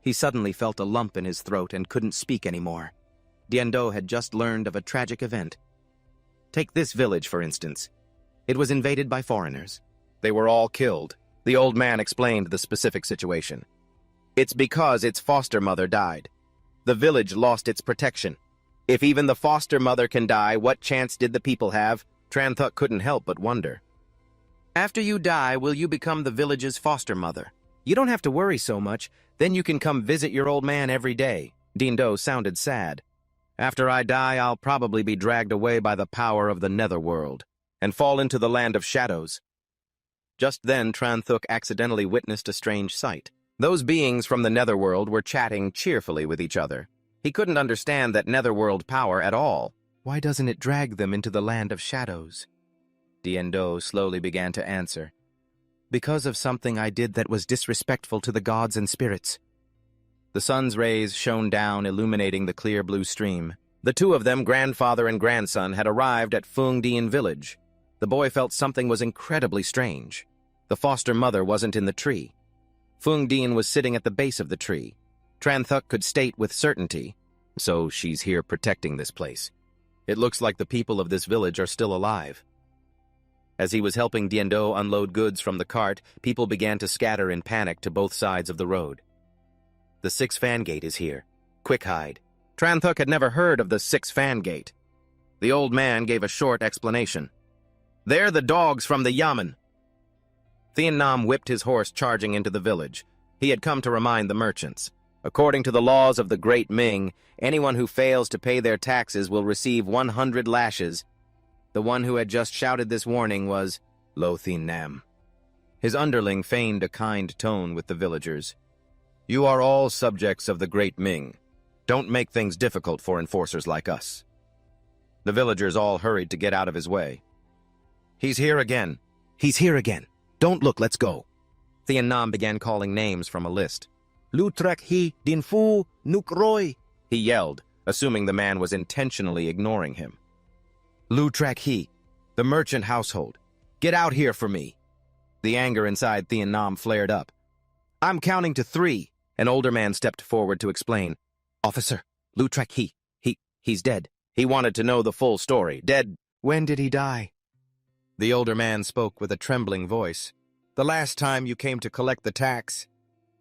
He suddenly felt a lump in his throat and couldn't speak anymore. Dien Do had just learned of a tragic event. Take this village, for instance. It was invaded by foreigners. They were all killed. The old man explained the specific situation. It's because its foster mother died. The village lost its protection. If even the foster mother can die, what chance did the people have? Tran Thuk couldn't help but wonder. After you die, will you become the village's foster mother? You don't have to worry so much. Then you can come visit your old man every day. Dien Do sounded sad. After I die, I'll probably be dragged away by the power of the netherworld and fall into the land of shadows. Just then, Tran Thuk accidentally witnessed a strange sight. Those beings from the netherworld were chatting cheerfully with each other. He couldn't understand that netherworld power at all. Why doesn't it drag them into the land of shadows? Dien Do slowly began to answer. Because of something I did that was disrespectful to the gods and spirits. The sun's rays shone down, illuminating the clear blue stream. The two of them, grandfather and grandson, had arrived at Phuong Dien village. The boy felt something was incredibly strange. The foster mother wasn't in the tree. Phuong Dien was sitting at the base of the tree. Tran Thuk could state with certainty, so she's here protecting this place. It looks like the people of this village are still alive. As he was helping Dien Do unload goods from the cart, people began to scatter in panic to both sides of the road. The 6 fan gate is here. Quick hide. Tran Thuk had never heard of the 6 fan gate. The old man gave a short explanation. They're the dogs from the Yamen. Thien Nam whipped his horse, charging into the village. He had come to remind the merchants. According to the laws of the Great Ming, anyone who fails to pay their taxes will receive 100 lashes. The one who had just shouted this warning was Lo Thien Nam. His underling feigned a kind tone with the villagers. You are all subjects of the Great Ming. Don't make things difficult for enforcers like us. The villagers all hurried to get out of his way. He's here again. He's here again. Don't look, let's go. Thien Nam began calling names from a list. Lu Trek Hi Din Phu Nuk Roy, he yelled, assuming the man was intentionally ignoring him. Lu Trek Hi, the merchant household. Get out here for me. The anger inside Thien Nam flared up. I'm counting to 3. An older man stepped forward to explain. Officer, Lu Trek Hi, he's dead. He wanted to know the full story. Dead. When did he die? The older man spoke with a trembling voice. The last time you came to collect the tax,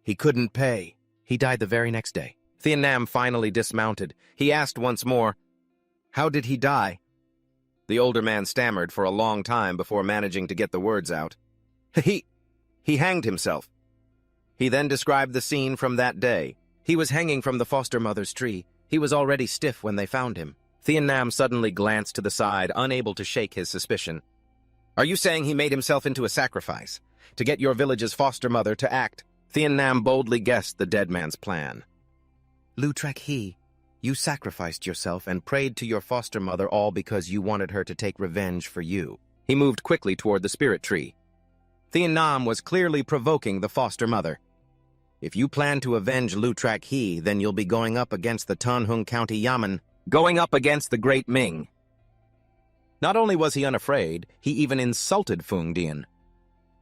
he couldn't pay. He died the very next day. Thien Nam finally dismounted. He asked once more, how did he die? The older man stammered for a long time before managing to get the words out. He hanged himself. He then described the scene from that day. He was hanging from the foster mother's tree. He was already stiff when they found him. Thien Nam suddenly glanced to the side, unable to shake his suspicion. Are you saying he made himself into a sacrifice to get your village's foster mother to act? Thien Nam boldly guessed the dead man's plan. Lu Trek Hi, you sacrificed yourself and prayed to your foster mother all because you wanted her to take revenge for you. He moved quickly toward the spirit tree. Tian Nan was clearly provoking the foster mother. If you plan to avenge Lutrak He, then you'll be going up against the Tanhung County Yamen, going up against the Great Ming. Not only was he unafraid, he even insulted Feng Dian.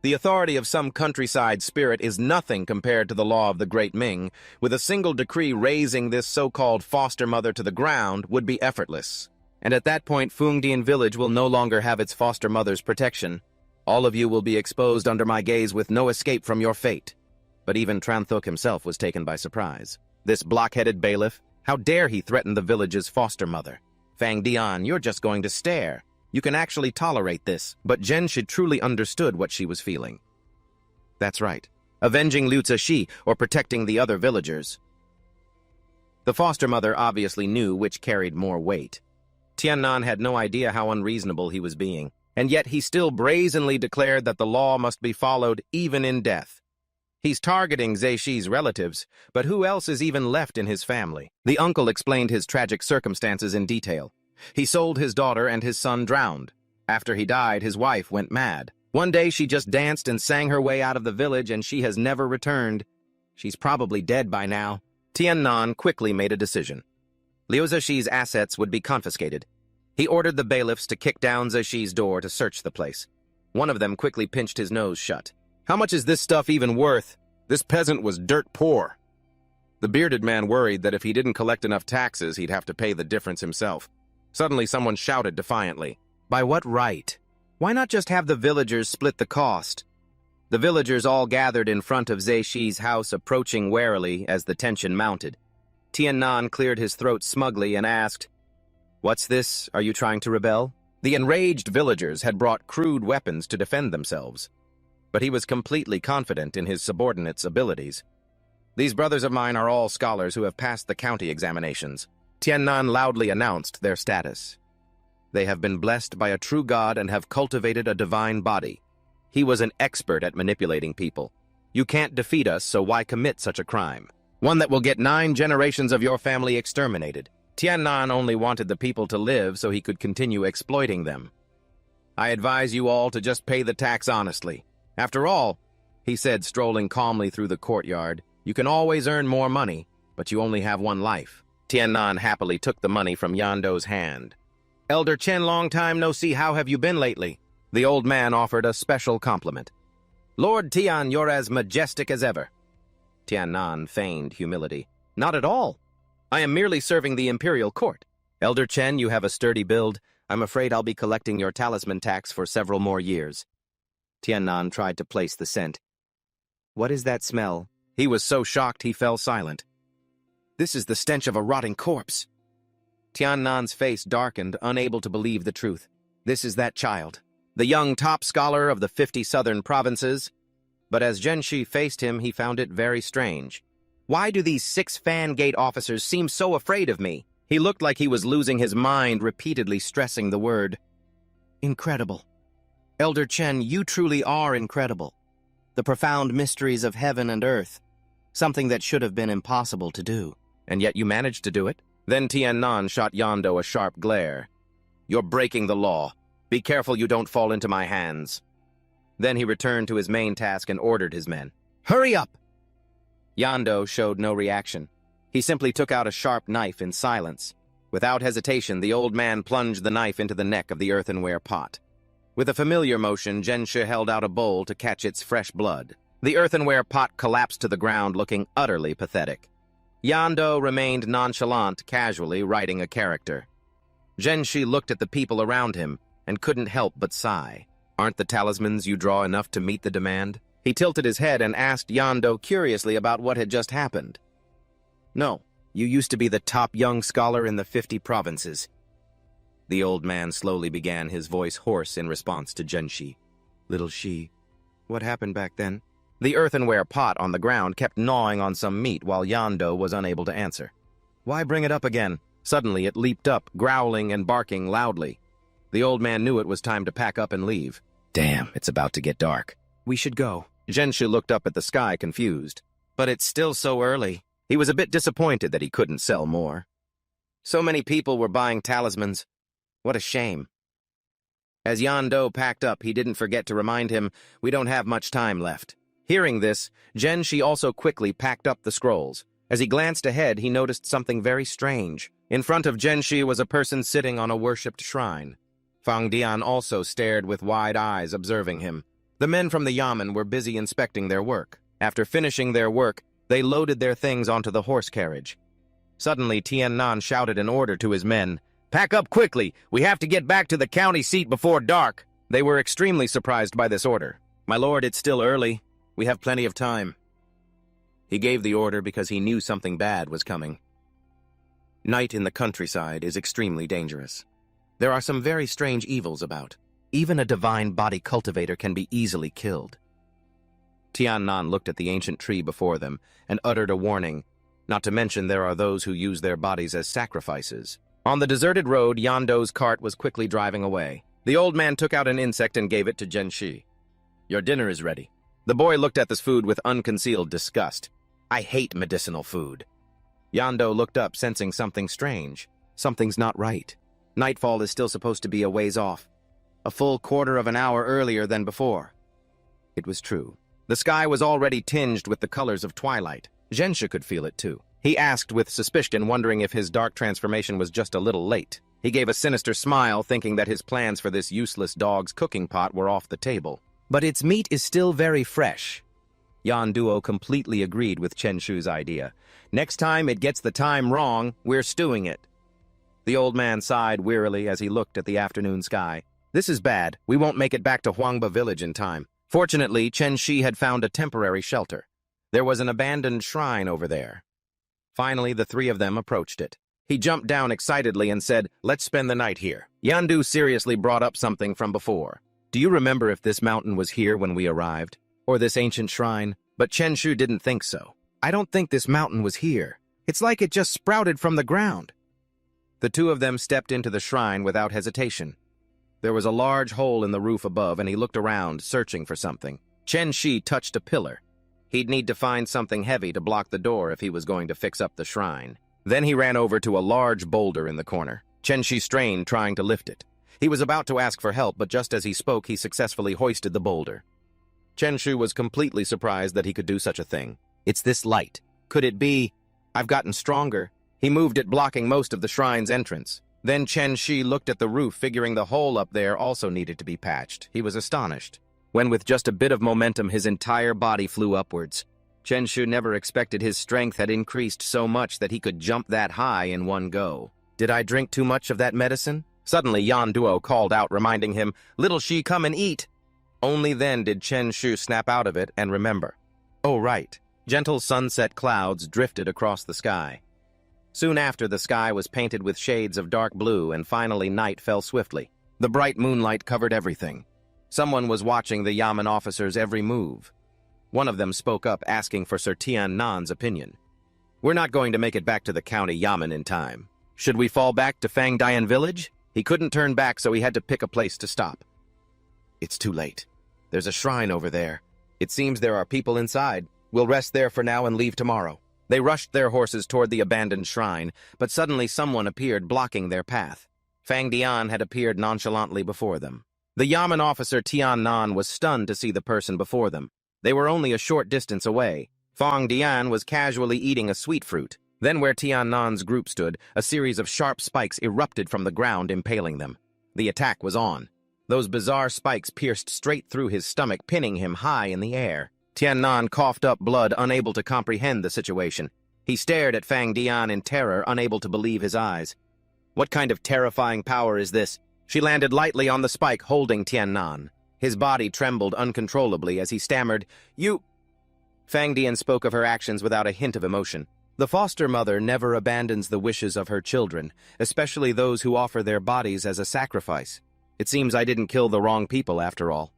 The authority of some countryside spirit is nothing compared to the law of the Great Ming. With a single decree raising this so-called foster mother to the ground would be effortless. And at that point, Feng Dian village will no longer have its foster mother's protection. All of you will be exposed under my gaze with no escape from your fate. But even Tranthuk himself was taken by surprise. This block-headed bailiff, how dare he threaten the village's foster mother? Fang Dian, you're just going to stare. You can actually tolerate this, but Zhenshi truly understood what she was feeling. That's right, avenging Liu Zishi or protecting the other villagers. The foster mother obviously knew which carried more weight. Tian Nan had no idea how unreasonable he was being, and yet he still brazenly declared that the law must be followed even in death. He's targeting Zishi's relatives, but who else is even left in his family? The uncle explained his tragic circumstances in detail. He sold his daughter and his son drowned. After he died, his wife went mad. One day she just danced and sang her way out of the village and she has never returned. She's probably dead by now. Tian Nan quickly made a decision. Liu Zishi's assets would be confiscated. He ordered the bailiffs to kick down Zishi's door to search the place. One of them quickly pinched his nose shut. How much is this stuff even worth? This peasant was dirt poor. The bearded man worried that if he didn't collect enough taxes, he'd have to pay the difference himself. Suddenly, someone shouted defiantly, "By what right? Why not just have the villagers split the cost?" The villagers all gathered in front of Zishi's house, approaching warily as the tension mounted. Tian Nan cleared his throat smugly and asked, "What's this? Are you trying to rebel?" The enraged villagers had brought crude weapons to defend themselves, but he was completely confident in his subordinates' abilities. "These brothers of mine are all scholars who have passed the county examinations." Tian Nan loudly announced their status. They have been blessed by a true god and have cultivated a divine body. He was an expert at manipulating people. You can't defeat us, so why commit such a crime? One that will get 9 generations of your family exterminated. Tian Nan only wanted the people to live so he could continue exploiting them. "I advise you all to just pay the tax honestly. After all," he said, strolling calmly through the courtyard, "you can always earn more money, but you only have one life." Tian Nan happily took the money from Yando's hand. "Elder Chen, long time no see, how have you been lately?" The old man offered a special compliment. "Lord Tian, you're as majestic as ever." Tian Nan feigned humility. "Not at all. I am merely serving the imperial court. Elder Chen, you have a sturdy build. I'm afraid I'll be collecting your talisman tax for several more years." Tian Nan tried to place the scent. "What is that smell?" He was so shocked he fell silent. "This is the stench of a rotting corpse." Tian Nan's face darkened, unable to believe the truth. This is that child, the young top scholar of the 50 southern provinces. But as Zhenshi faced him, he found it very strange. "Why do these 6 fan gate officers seem so afraid of me?" He looked like he was losing his mind, repeatedly stressing the word incredible. "Elder Chen, you truly are incredible. The profound mysteries of heaven and earth, something that should have been impossible to do. And yet you managed to do it?" Then Tian Nan shot Yando a sharp glare. "You're breaking the law. Be careful you don't fall into my hands." Then he returned to his main task and ordered his men, "Hurry up!" Yando showed no reaction. He simply took out a sharp knife in silence. Without hesitation, the old man plunged the knife into the neck of the earthenware pot. With a familiar motion, Zhenshi held out a bowl to catch its fresh blood. The earthenware pot collapsed to the ground, looking utterly pathetic. Yando remained nonchalant, casually writing a character. Zhenshi looked at the people around him and couldn't help but sigh. "Aren't the talismans you draw enough to meet the demand?" He tilted his head and asked Yando curiously about what had just happened. "No, you used to be the top young scholar in the 50 provinces." The old man slowly began, his voice hoarse in response to Zhenshi. "Little Shi, what happened back then?" The earthenware pot on the ground kept gnawing on some meat while Yando was unable to answer. "Why bring it up again?" Suddenly it leaped up, growling and barking loudly. The old man knew it was time to pack up and leave. "Damn, it's about to get dark. We should go." Zhenshi looked up at the sky, confused. "But it's still so early." He was a bit disappointed that he couldn't sell more. So many people were buying talismans. What a shame. As Yando packed up, he didn't forget to remind him, "We don't have much time left." Hearing this, Zhenshi also quickly packed up the scrolls. As he glanced ahead, he noticed something very strange. In front of Zhenshi was a person sitting on a worshipped shrine. Fang Dian also stared with wide eyes, observing him. The men from the yamen were busy inspecting their work. After finishing their work, they loaded their things onto the horse carriage. Suddenly, Tiannan shouted an order to his men. "Pack up quickly! We have to get back to the county seat before dark!" They were extremely surprised by this order. "My lord, it's still early. We have plenty of time." He gave the order because he knew something bad was coming. Night in the countryside is extremely dangerous. There are some very strange evils about. Even a divine body cultivator can be easily killed. Tiannan looked at the ancient tree before them and uttered a warning, not to mention there are those who use their bodies as sacrifices. On the deserted road, Yando's cart was quickly driving away. The old man took out an insect and gave it to Zhenshi. "Your dinner is ready." The boy looked at this food with unconcealed disgust. "I hate medicinal food." Yando looked up, sensing something strange. Something's not right. Nightfall is still supposed to be a ways off. A full quarter of an hour earlier than before. It was true. The sky was already tinged with the colors of twilight. Zhenshi could feel it too. He asked with suspicion, wondering if his dark transformation was just a little late. He gave a sinister smile, thinking that his plans for this useless dog's cooking pot were off the table. "But its meat is still very fresh." Yan Duo completely agreed with Chen Shu's idea. "Next time it gets the time wrong, we're stewing it." The old man sighed wearily as he looked at the afternoon sky. "This is bad. We won't make it back to Huangba village in time." Fortunately, Chen Shi had found a temporary shelter. There was an abandoned shrine over there. Finally, the three of them approached it. He jumped down excitedly and said, "Let's spend the night here." Yandu seriously brought up something from before. "Do you remember if this mountain was here when we arrived? Or this ancient shrine?" But Chen Shu didn't think so. "I don't think this mountain was here. It's like it just sprouted from the ground." The two of them stepped into the shrine without hesitation. There was a large hole in the roof above, and he looked around, searching for something. Chen Shi touched a pillar. He'd need to find something heavy to block the door if he was going to fix up the shrine. Then he ran over to a large boulder in the corner. Chen Shi strained, trying to lift it. He was about to ask for help, but just as he spoke, he successfully hoisted the boulder. Chen Shu was completely surprised that he could do such a thing. "It's this light. Could it be? I've gotten stronger." He moved it, blocking most of the shrine's entrance. Then Chen Shi looked at the roof, figuring the hole up there also needed to be patched. He was astonished, when with just a bit of momentum his entire body flew upwards. Chen Shu never expected his strength had increased so much that he could jump that high in one go. "Did I drink too much of that medicine?" Suddenly Yan Duo called out, reminding him, "Little Shi, come and eat!" Only then did Chen Shu snap out of it and remember. Oh right, gentle sunset clouds drifted across the sky. Soon after, the sky was painted with shades of dark blue, and finally night fell swiftly. The bright moonlight covered everything. Someone was watching the Yamen officers' every move. One of them spoke up, asking for Sir Tiannan's opinion. "We're not going to make it back to the county Yamen in time. Should we fall back to Fang Dian village?" He couldn't turn back, so he had to pick a place to stop. "It's too late. There's a shrine over there. It seems there are people inside. We'll rest there for now and leave tomorrow." They rushed their horses toward the abandoned shrine, but suddenly someone appeared, blocking their path. Fang Dian had appeared nonchalantly before them. The Yamen officer Tiannan was stunned to see the person before them. They were only a short distance away. Fang Dian was casually eating a sweet fruit. Then where Tiannan's group stood, a series of sharp spikes erupted from the ground, impaling them. The attack was on. Those bizarre spikes pierced straight through his stomach, pinning him high in the air. Tiannan coughed up blood, unable to comprehend the situation. He stared at Fang Dian in terror, unable to believe his eyes. What kind of terrifying power is this? She landed lightly on the spike, holding Tiannan. His body trembled uncontrollably as he stammered, "You—" Fang Dian spoke of her actions without a hint of emotion. The foster mother never abandons the wishes of her children, especially those who offer their bodies as a sacrifice. It seems I didn't kill the wrong people after all.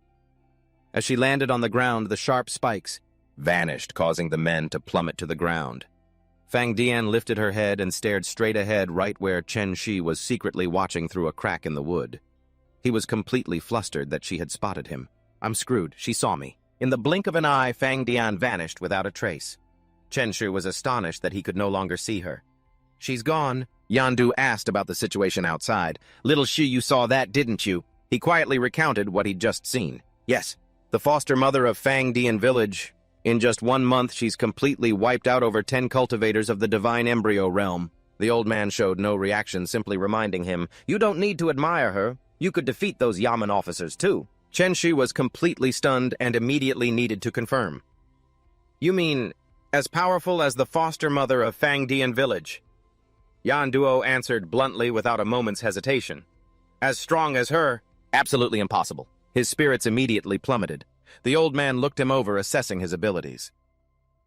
As she landed on the ground, the sharp spikes vanished, causing the men to plummet to the ground. Fang Dian lifted her head and stared straight ahead, right where Chen Shi was secretly watching through a crack in the wood. He was completely flustered that she had spotted him. "I'm screwed. She saw me." In the blink of an eye, Fang Dian vanished without a trace. Chen Shi was astonished that he could no longer see her. "She's gone?" Yandu asked about the situation outside. "Little Shi, you saw that, didn't you?" He quietly recounted what he'd just seen. Yes, the foster mother of Fang Dian village. In just 1 month, she's completely wiped out over 10 cultivators of the divine embryo realm. The old man showed no reaction, simply reminding him, "You don't need to admire her. You could defeat those Yamen officers, too." Chen Shi was completely stunned and immediately needed to confirm. "You mean, as powerful as the foster mother of Fang Dian village?" Yan Duo answered bluntly without a moment's hesitation. "As strong as her? Absolutely impossible." His spirits immediately plummeted. The old man looked him over, assessing his abilities.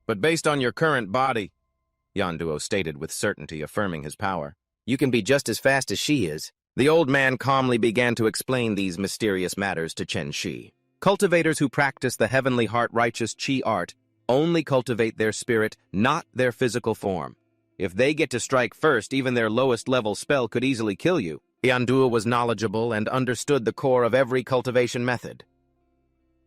"But based on your current body," Yan Duo stated with certainty, affirming his power, "you can be just as fast as she is." The old man calmly began to explain these mysterious matters to Chen Shi. Cultivators who practice the heavenly heart-righteous Qi art only cultivate their spirit, not their physical form. If they get to strike first, even their lowest-level spell could easily kill you. Yan Duo was knowledgeable and understood the core of every cultivation method.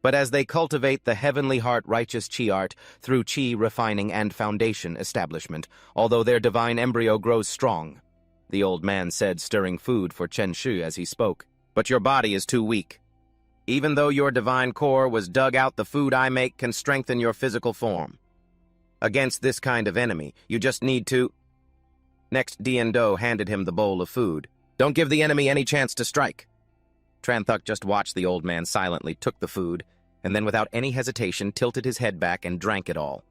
But as they cultivate the heavenly heart-righteous Qi art through Qi refining and foundation establishment, although their divine embryo grows strong, the old man said, stirring food for Chen Shi as he spoke. "But your body is too weak. Even though your divine core was dug out, the food I make can strengthen your physical form. Against this kind of enemy, you just need to..." Next, Dian Do handed him the bowl of food. "Don't give the enemy any chance to strike." Tranthuk just watched the old man silently, took the food, and then without any hesitation tilted his head back and drank it all.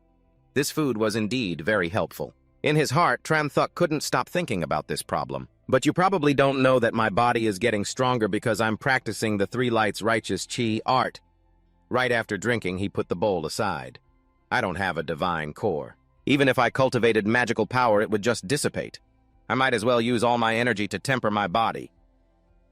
This food was indeed very helpful. In his heart, Tranthuk couldn't stop thinking about this problem. "But you probably don't know that my body is getting stronger because I'm practicing the Three Lights Righteous Qi art." Right after drinking, he put the bowl aside. "I don't have a divine core. Even if I cultivated magical power, it would just dissipate. I might as well use all my energy to temper my body."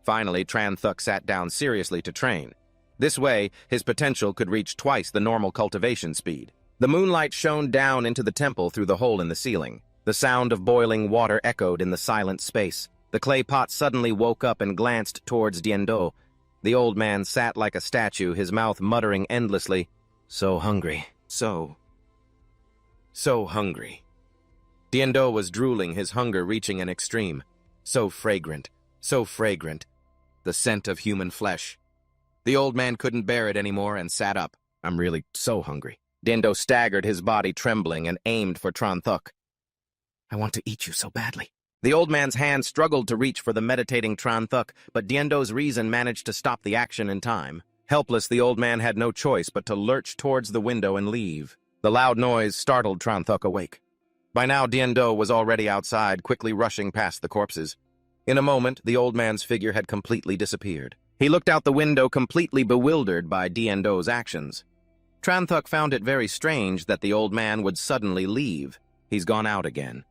Finally, Tranthuk sat down seriously to train. This way, his potential could reach twice the normal cultivation speed. The moonlight shone down into the temple through the hole in the ceiling. The sound of boiling water echoed in the silent space. The clay pot suddenly woke up and glanced towards Dian Do. The old man sat like a statue, his mouth muttering endlessly, "So hungry, so hungry." Dian Do was drooling, his hunger reaching an extreme. So fragrant, the scent of human flesh. The old man couldn't bear it anymore and sat up. "I'm really so hungry." Dian Do staggered, his body trembling, and aimed for Tranthuk. "I want to eat you so badly." The old man's hand struggled to reach for the meditating Tranthuk, but Dian Do's reason managed to stop the action in time. Helpless, the old man had no choice but to lurch towards the window and leave. The loud noise startled Tranthuk awake. By now, Dian Do was already outside, quickly rushing past the corpses. In a moment, the old man's figure had completely disappeared. He looked out the window, completely bewildered by Dian Do's actions. Tranthuk found it very strange that the old man would suddenly leave. "He's gone out again."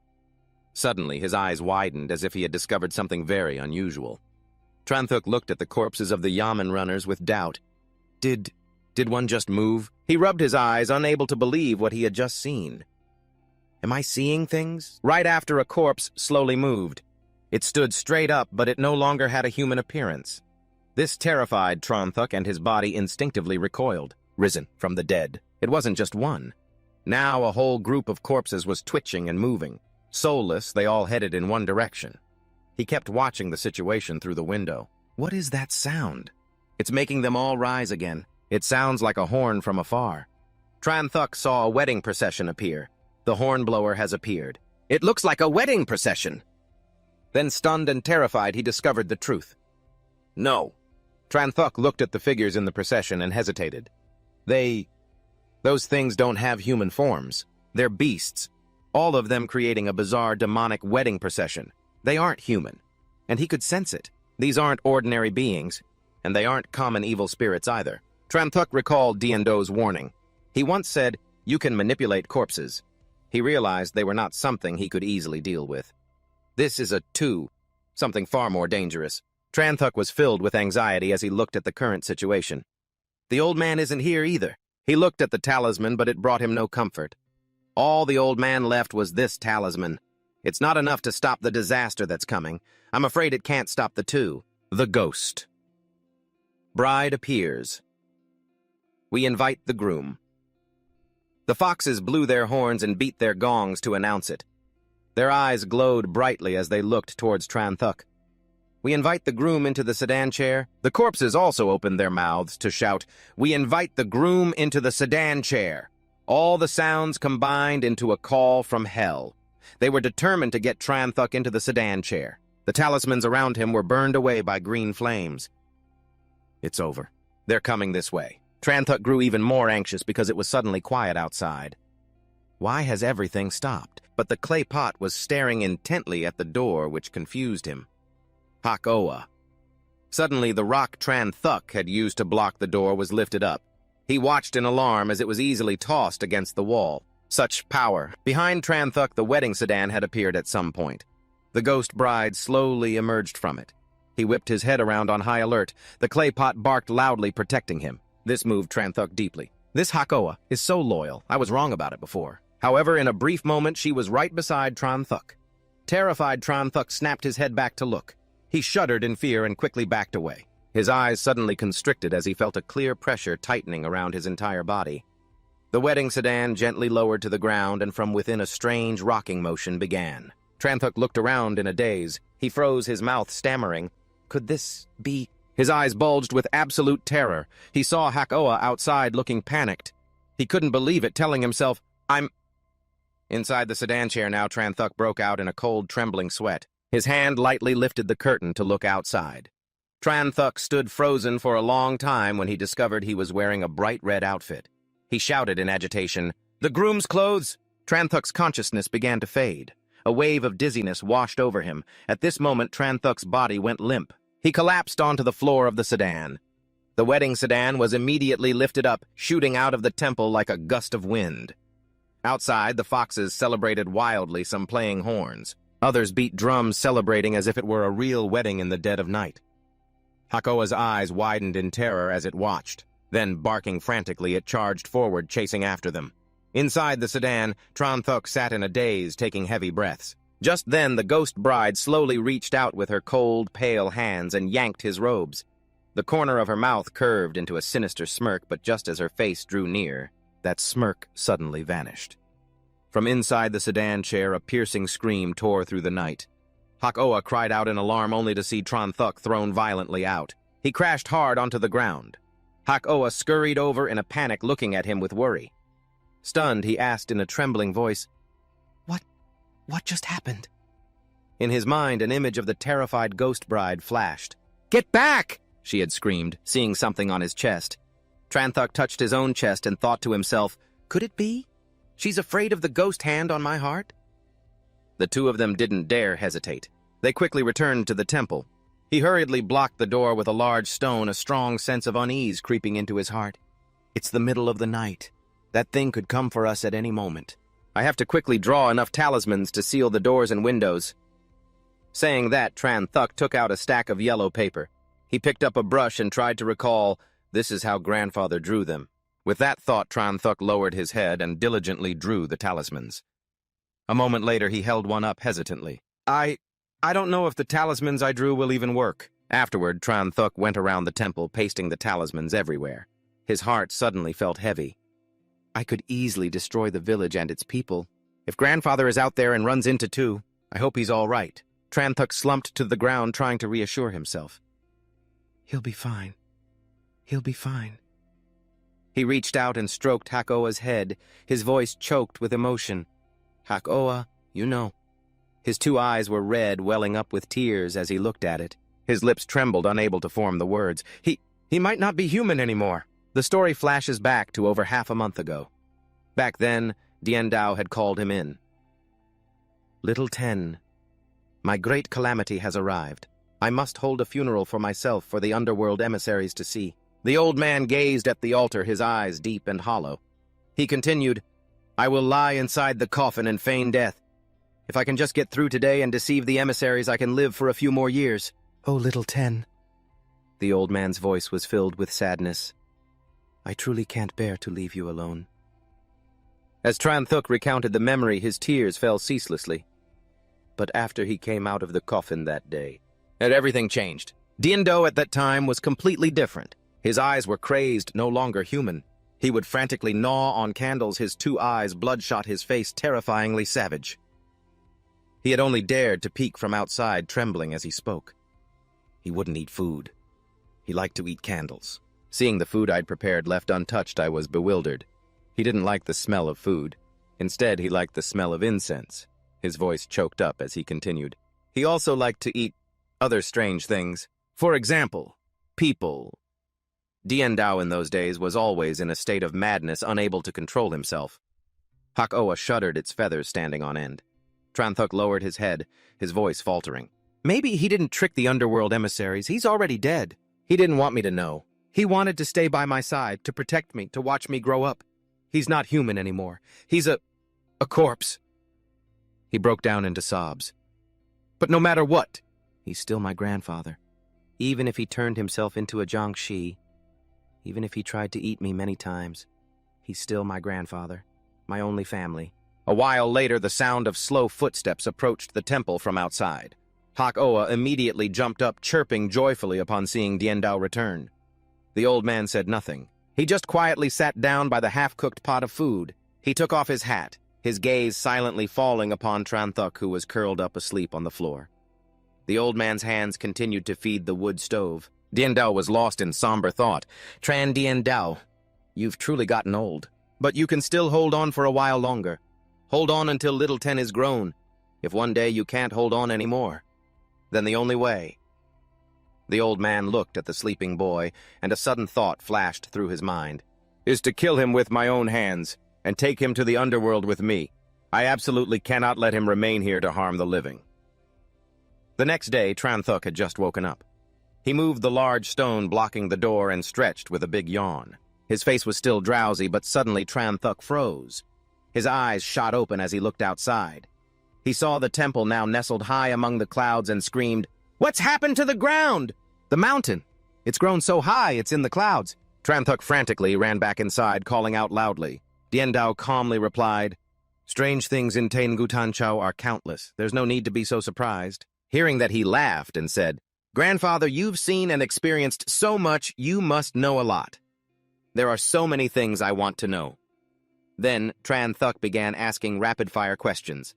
Suddenly, his eyes widened as if he had discovered something very unusual. Tranthuk looked at the corpses of the Yamen runners with doubt. Did one just move? He rubbed his eyes, unable to believe what he had just seen. Am I seeing things? Right after a corpse slowly moved. It stood straight up, but it no longer had a human appearance. This terrified Tranthuk, and his body instinctively recoiled, risen from the dead. It wasn't just one. Now a whole group of corpses was twitching and moving. Soulless, they all headed in one direction. He kept watching the situation through the window. What is that sound? It's making them all rise again. It sounds like a horn from afar. Tranthuk saw a wedding procession appear. The hornblower has appeared. It looks like a wedding procession. Then, stunned and terrified, he discovered the truth. No. Tranthuk looked at the figures in the procession and hesitated. Those things don't have human forms. They're beasts. All of them creating a bizarre demonic wedding procession. They aren't human. And he could sense it. These aren't ordinary beings, and they aren't common evil spirits either. Tranthuk recalled Dian Do's warning. He once said, "You can manipulate corpses." He realized they were not something he could easily deal with. This is something far more dangerous. Tranthuk was filled with anxiety as he looked at the current situation. The old man isn't here either. He looked at the talisman, but it brought him no comfort. All the old man left was this talisman. It's not enough to stop the disaster that's coming. I'm afraid it can't stop the two. The ghost. Bride appears. We invite the groom. The foxes blew their horns and beat their gongs to announce it. Their eyes glowed brightly as they looked towards Tranthuk. We invite the groom into the sedan chair. The corpses also opened their mouths to shout, "We invite the groom into the sedan chair." All the sounds combined into a call from hell. They were determined to get Tran Thuk into the sedan chair. The talismans around him were burned away by green flames. It's over. They're coming this way. Tran Thuk grew even more anxious because it was suddenly quiet outside. Why has everything stopped? But the clay pot was staring intently at the door, which confused him. Hak-Oa. Suddenly, the rock Tran Thuk had used to block the door was lifted up. He watched in alarm as it was easily tossed against the wall. Such power. Behind Tran Thuk, the wedding sedan had appeared at some point. The ghost bride slowly emerged from it. He whipped his head around on high alert. The clay pot barked loudly, protecting him. This moved Tran Thuk deeply. This Hak-Oa is so loyal. I was wrong about it before. However, in a brief moment, she was right beside Tran Thuk. Terrified, Tran Thuk snapped his head back to look. He shuddered in fear and quickly backed away. His eyes suddenly constricted as he felt a clear pressure tightening around his entire body. The wedding sedan gently lowered to the ground, and from within a strange rocking motion began. Tran Thuk looked around in a daze. He froze, his mouth stammering. Could this be? His eyes bulged with absolute terror. He saw Hak-Oa outside looking panicked. He couldn't believe it, telling himself, I'm... Inside the sedan chair now, Tran Thuk broke out in a cold, trembling sweat. His hand lightly lifted the curtain to look outside. Tran Thuk stood frozen for a long time when he discovered he was wearing a bright red outfit. He shouted in agitation, "The groom's clothes!" Tran Thuk's consciousness began to fade. A wave of dizziness washed over him. At this moment, Tran Thuk's body went limp. He collapsed onto the floor of the sedan. The wedding sedan was immediately lifted up, shooting out of the temple like a gust of wind. Outside, the foxes celebrated wildly, some playing horns. Others beat drums, celebrating as if it were a real wedding in the dead of night. Hak-Oa's eyes widened in terror as it watched. Then, barking frantically, it charged forward, chasing after them. Inside the sedan, Tran Thuk sat in a daze, taking heavy breaths. Just then, the ghost bride slowly reached out with her cold, pale hands and yanked his robes. The corner of her mouth curved into a sinister smirk, but just as her face drew near, that smirk suddenly vanished. From inside the sedan chair, a piercing scream tore through the night. Hak-Oa cried out in alarm only to see Tran Thuk thrown violently out. He crashed hard onto the ground. Hak-Oa scurried over in a panic, looking at him with worry. Stunned, he asked in a trembling voice, What just happened? In his mind, an image of the terrified ghost bride flashed. "Get back!" she had screamed, seeing something on his chest. Tran Thuk touched his own chest and thought to himself, could it be? She's afraid of the ghost hand on my heart? The two of them didn't dare hesitate. They quickly returned to the temple. He hurriedly blocked the door with a large stone, a strong sense of unease creeping into his heart. It's the middle of the night. That thing could come for us at any moment. I have to quickly draw enough talismans to seal the doors and windows. Saying that, Tran Thuk took out a stack of yellow paper. He picked up a brush and tried to recall, this is how grandfather drew them. With that thought, Tran Thuk lowered his head and diligently drew the talismans. A moment later, he held one up hesitantly. I don't know if the talismans I drew will even work. Afterward, Tran Thuk went around the temple, pasting the talismans everywhere. His heart suddenly felt heavy. I could easily destroy the village and its people. If grandfather is out there and runs into two, I hope he's all right. Tran Thuk slumped to the ground, trying to reassure himself. He'll be fine. He'll be fine. He reached out and stroked Hak-Oa's head, his voice choked with emotion. Hak-Oa, you know. His two eyes were red, welling up with tears as he looked at it. His lips trembled, unable to form the words. He might not be human anymore. The story flashes back to over half a month ago. Back then, Dien Dao had called him in. Little Ten, my great calamity has arrived. I must hold a funeral for myself for the underworld emissaries to see. The old man gazed at the altar, his eyes deep and hollow. He continued, I will lie inside the coffin and feign death. If I can just get through today and deceive the emissaries, I can live for a few more years. Oh, little Ten. The old man's voice was filled with sadness. I truly can't bear to leave you alone. As Tran Thuk recounted the memory, his tears fell ceaselessly. But after he came out of the coffin that day, everything changed. Dien Dao at that time was completely different. His eyes were crazed, no longer human. He would frantically gnaw on candles, his two eyes bloodshot, his face terrifyingly savage. He had only dared to peek from outside, trembling as he spoke. He wouldn't eat food. He liked to eat candles. Seeing the food I'd prepared left untouched, I was bewildered. He didn't like the smell of food. Instead, he liked the smell of incense. His voice choked up as he continued. He also liked to eat other strange things. For example, people. Dien Dao in those days was always in a state of madness, unable to control himself. Hak Oa shuddered, its feathers standing on end. Tran Thuc lowered his head, his voice faltering. Maybe he didn't trick the underworld emissaries. He's already dead. He didn't want me to know. He wanted to stay by my side, to protect me, to watch me grow up. He's not human anymore. He's a corpse. He broke down into sobs. But no matter what, he's still my grandfather. Even if he turned himself into a Jiangshi, even if he tried to eat me many times, he's still my grandfather, my only family. A while later, the sound of slow footsteps approached the temple from outside. Hak Oa immediately jumped up, chirping joyfully upon seeing Dien Dao return. The old man said nothing. He just quietly sat down by the half-cooked pot of food. He took off his hat, his gaze silently falling upon Tran Thuc, who was curled up asleep on the floor. The old man's hands continued to feed the wood stove. Dien Dao was lost in somber thought. Tran Dien Dao, you've truly gotten old. But you can still hold on for a while longer. Hold on until little Ten is grown. If one day you can't hold on anymore, then the only way. The old man looked at the sleeping boy, and a sudden thought flashed through his mind. Is to kill him with my own hands, and take him to the underworld with me. I absolutely cannot let him remain here to harm the living. The next day, Tran Thuc had just woken up. He moved the large stone blocking the door and stretched with a big yawn. His face was still drowsy, but suddenly Tran Thuc froze. His eyes shot open as he looked outside. He saw the temple now nestled high among the clouds and screamed, "What's happened to the ground? The mountain. It's grown so high, it's in the clouds." Tran Thuc frantically ran back inside, calling out loudly. Dien Dao calmly replied, "Strange things in Tengu Tanchao are countless. There's no need to be so surprised." Hearing that, he laughed and said, "Grandfather, you've seen and experienced so much, you must know a lot. There are so many things I want to know." Then Tran Thuc began asking rapid-fire questions.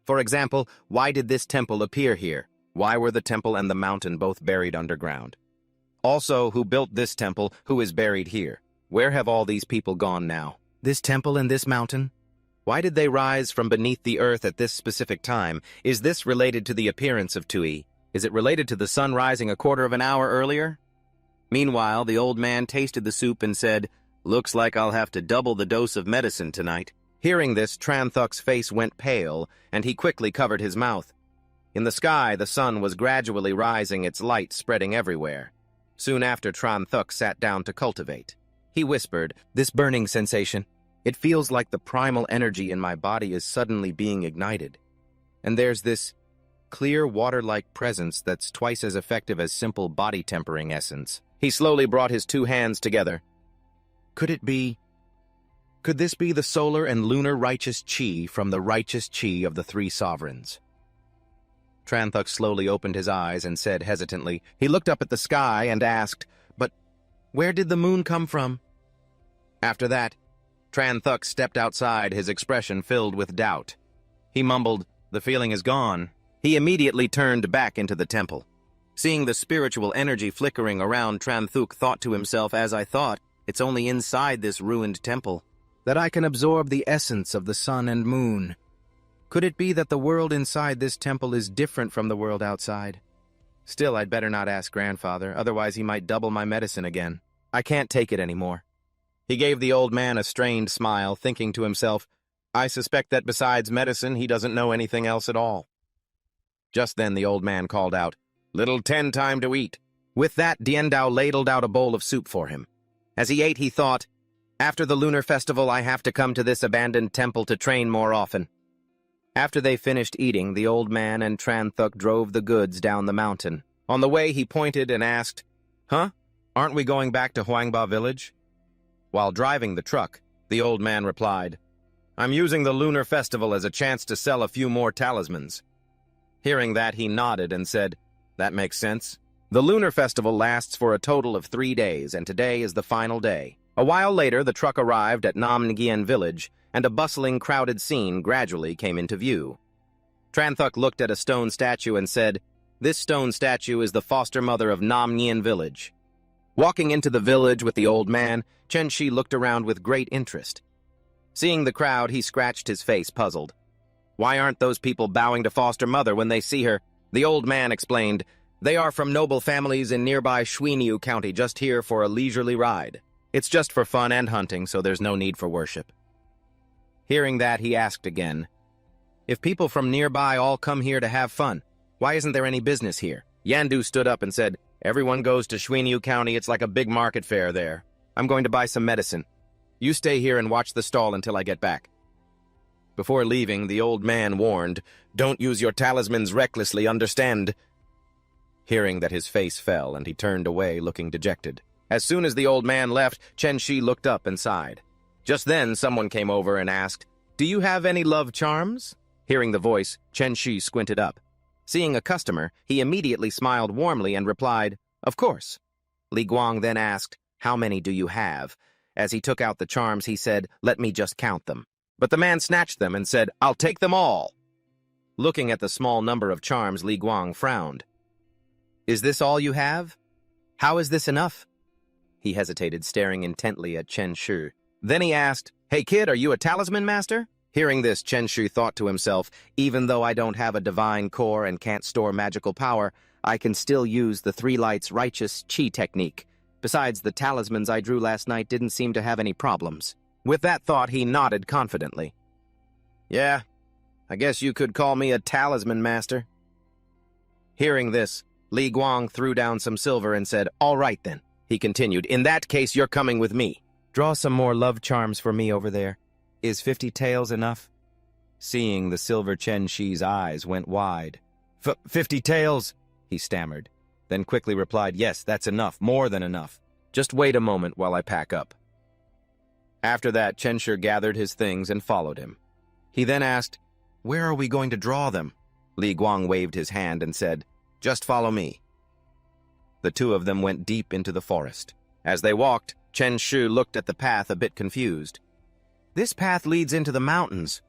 For example, why did this temple appear here? Why were the temple and the mountain both buried underground? Also, who built this temple, who is buried here? Where have all these people gone now? This temple and this mountain? Why did they rise from beneath the earth at this specific time? Is this related to the appearance of Tui? Is it related to the sun rising a quarter of an hour earlier? Meanwhile, the old man tasted the soup and said, "Looks like I'll have to double the dose of medicine tonight." Hearing this, Tran Thuc's face went pale, and he quickly covered his mouth. In the sky, the sun was gradually rising, its light spreading everywhere. Soon after, Tran Thuc sat down to cultivate. He whispered, "This burning sensation, it feels like the primal energy in my body is suddenly being ignited. And there's this clear water-like presence that's twice as effective as simple body-tempering essence." He slowly brought his two hands together. Could this be the solar and lunar righteous chi from the righteous chi of the three sovereigns? Tran Thuc slowly opened his eyes and said hesitantly, he looked up at the sky and asked, "But where did the moon come from?" After that, Tran Thuc stepped outside, his expression filled with doubt. He mumbled, "The feeling is gone." He immediately turned back into the temple. Seeing the spiritual energy flickering around, Tran Thuc thought to himself, as I thought, it's only inside this ruined temple that I can absorb the essence of the sun and moon. Could it be that the world inside this temple is different from the world outside? Still, I'd better not ask grandfather, otherwise he might double my medicine again. I can't take it anymore. He gave the old man a strained smile, thinking to himself, I suspect that besides medicine, he doesn't know anything else at all. Just then the old man called out, "Little Ten, time to eat." With that, Dien Dao ladled out a bowl of soup for him. As he ate, he thought, after the lunar festival, I have to come to this abandoned temple to train more often. After they finished eating, the old man and Tran Thuc drove the goods down the mountain. On the way, he pointed and asked, "Huh? Aren't we going back to Huangba village?" While driving the truck, the old man replied, "I'm using the lunar festival as a chance to sell a few more talismans." Hearing that, he nodded and said, "That makes sense." The lunar festival lasts for a total of 3 days, and today is the final day. A while later, the truck arrived at Nam Ngien village, and a bustling, crowded scene gradually came into view. Tran Thuc looked at a stone statue and said, This stone statue is the foster mother of Nam Nien village. Walking into the village with the old man, Chen Shi looked around with great interest. Seeing the crowd, he scratched his face, puzzled. Why aren't those people bowing to foster mother when they see her? The old man explained, they are from noble families in nearby Shuiniu County, just here for a leisurely ride. It's just for fun and hunting, so there's no need for worship. Hearing that, he asked again, if people from nearby all come here to have fun, why isn't there any business here? Yandu stood up and said, everyone goes to Shuiniu County, it's like a big market fair there. I'm going to buy some medicine. You stay here and watch the stall until I get back. Before leaving, the old man warned, don't use your talismans recklessly, understand? Hearing that, his face fell and he turned away, looking dejected. As soon as the old man left, Chen Shi looked up and sighed. Just then, someone came over and asked, do you have any love charms? Hearing the voice, Chen Shi squinted up. Seeing a customer, he immediately smiled warmly and replied, of course. Li Guang then asked, how many do you have? As he took out the charms, he said, let me just count them. But the man snatched them and said, I'll take them all. Looking at the small number of charms, Li Guang frowned. Is this all you have? How is this enough? He hesitated, staring intently at Chen Shi. Then he asked, hey kid, are you a talisman master? Hearing this, Chen Shi thought to himself, even though I don't have a divine core and can't store magical power, I can still use the Three Lights Righteous Chi technique. Besides, the talismans I drew last night didn't seem to have any problems. With that thought, he nodded confidently. Yeah, I guess you could call me a talisman master. Hearing this, Li Guang threw down some silver and said, all right then. He continued, in that case, you're coming with me. Draw some more love charms for me over there. Is 50 taels enough? Seeing the silver, Chen Shi's eyes went wide. 50 taels, he stammered, then quickly replied, yes, that's enough, more than enough. Just wait a moment while I pack up. After that, Chen Shi gathered his things and followed him. He then asked, where are we going to draw them? Li Guang waved his hand and said, just follow me. The two of them went deep into the forest. As they walked, Chen Shi looked at the path a bit confused. This path leads into the mountains.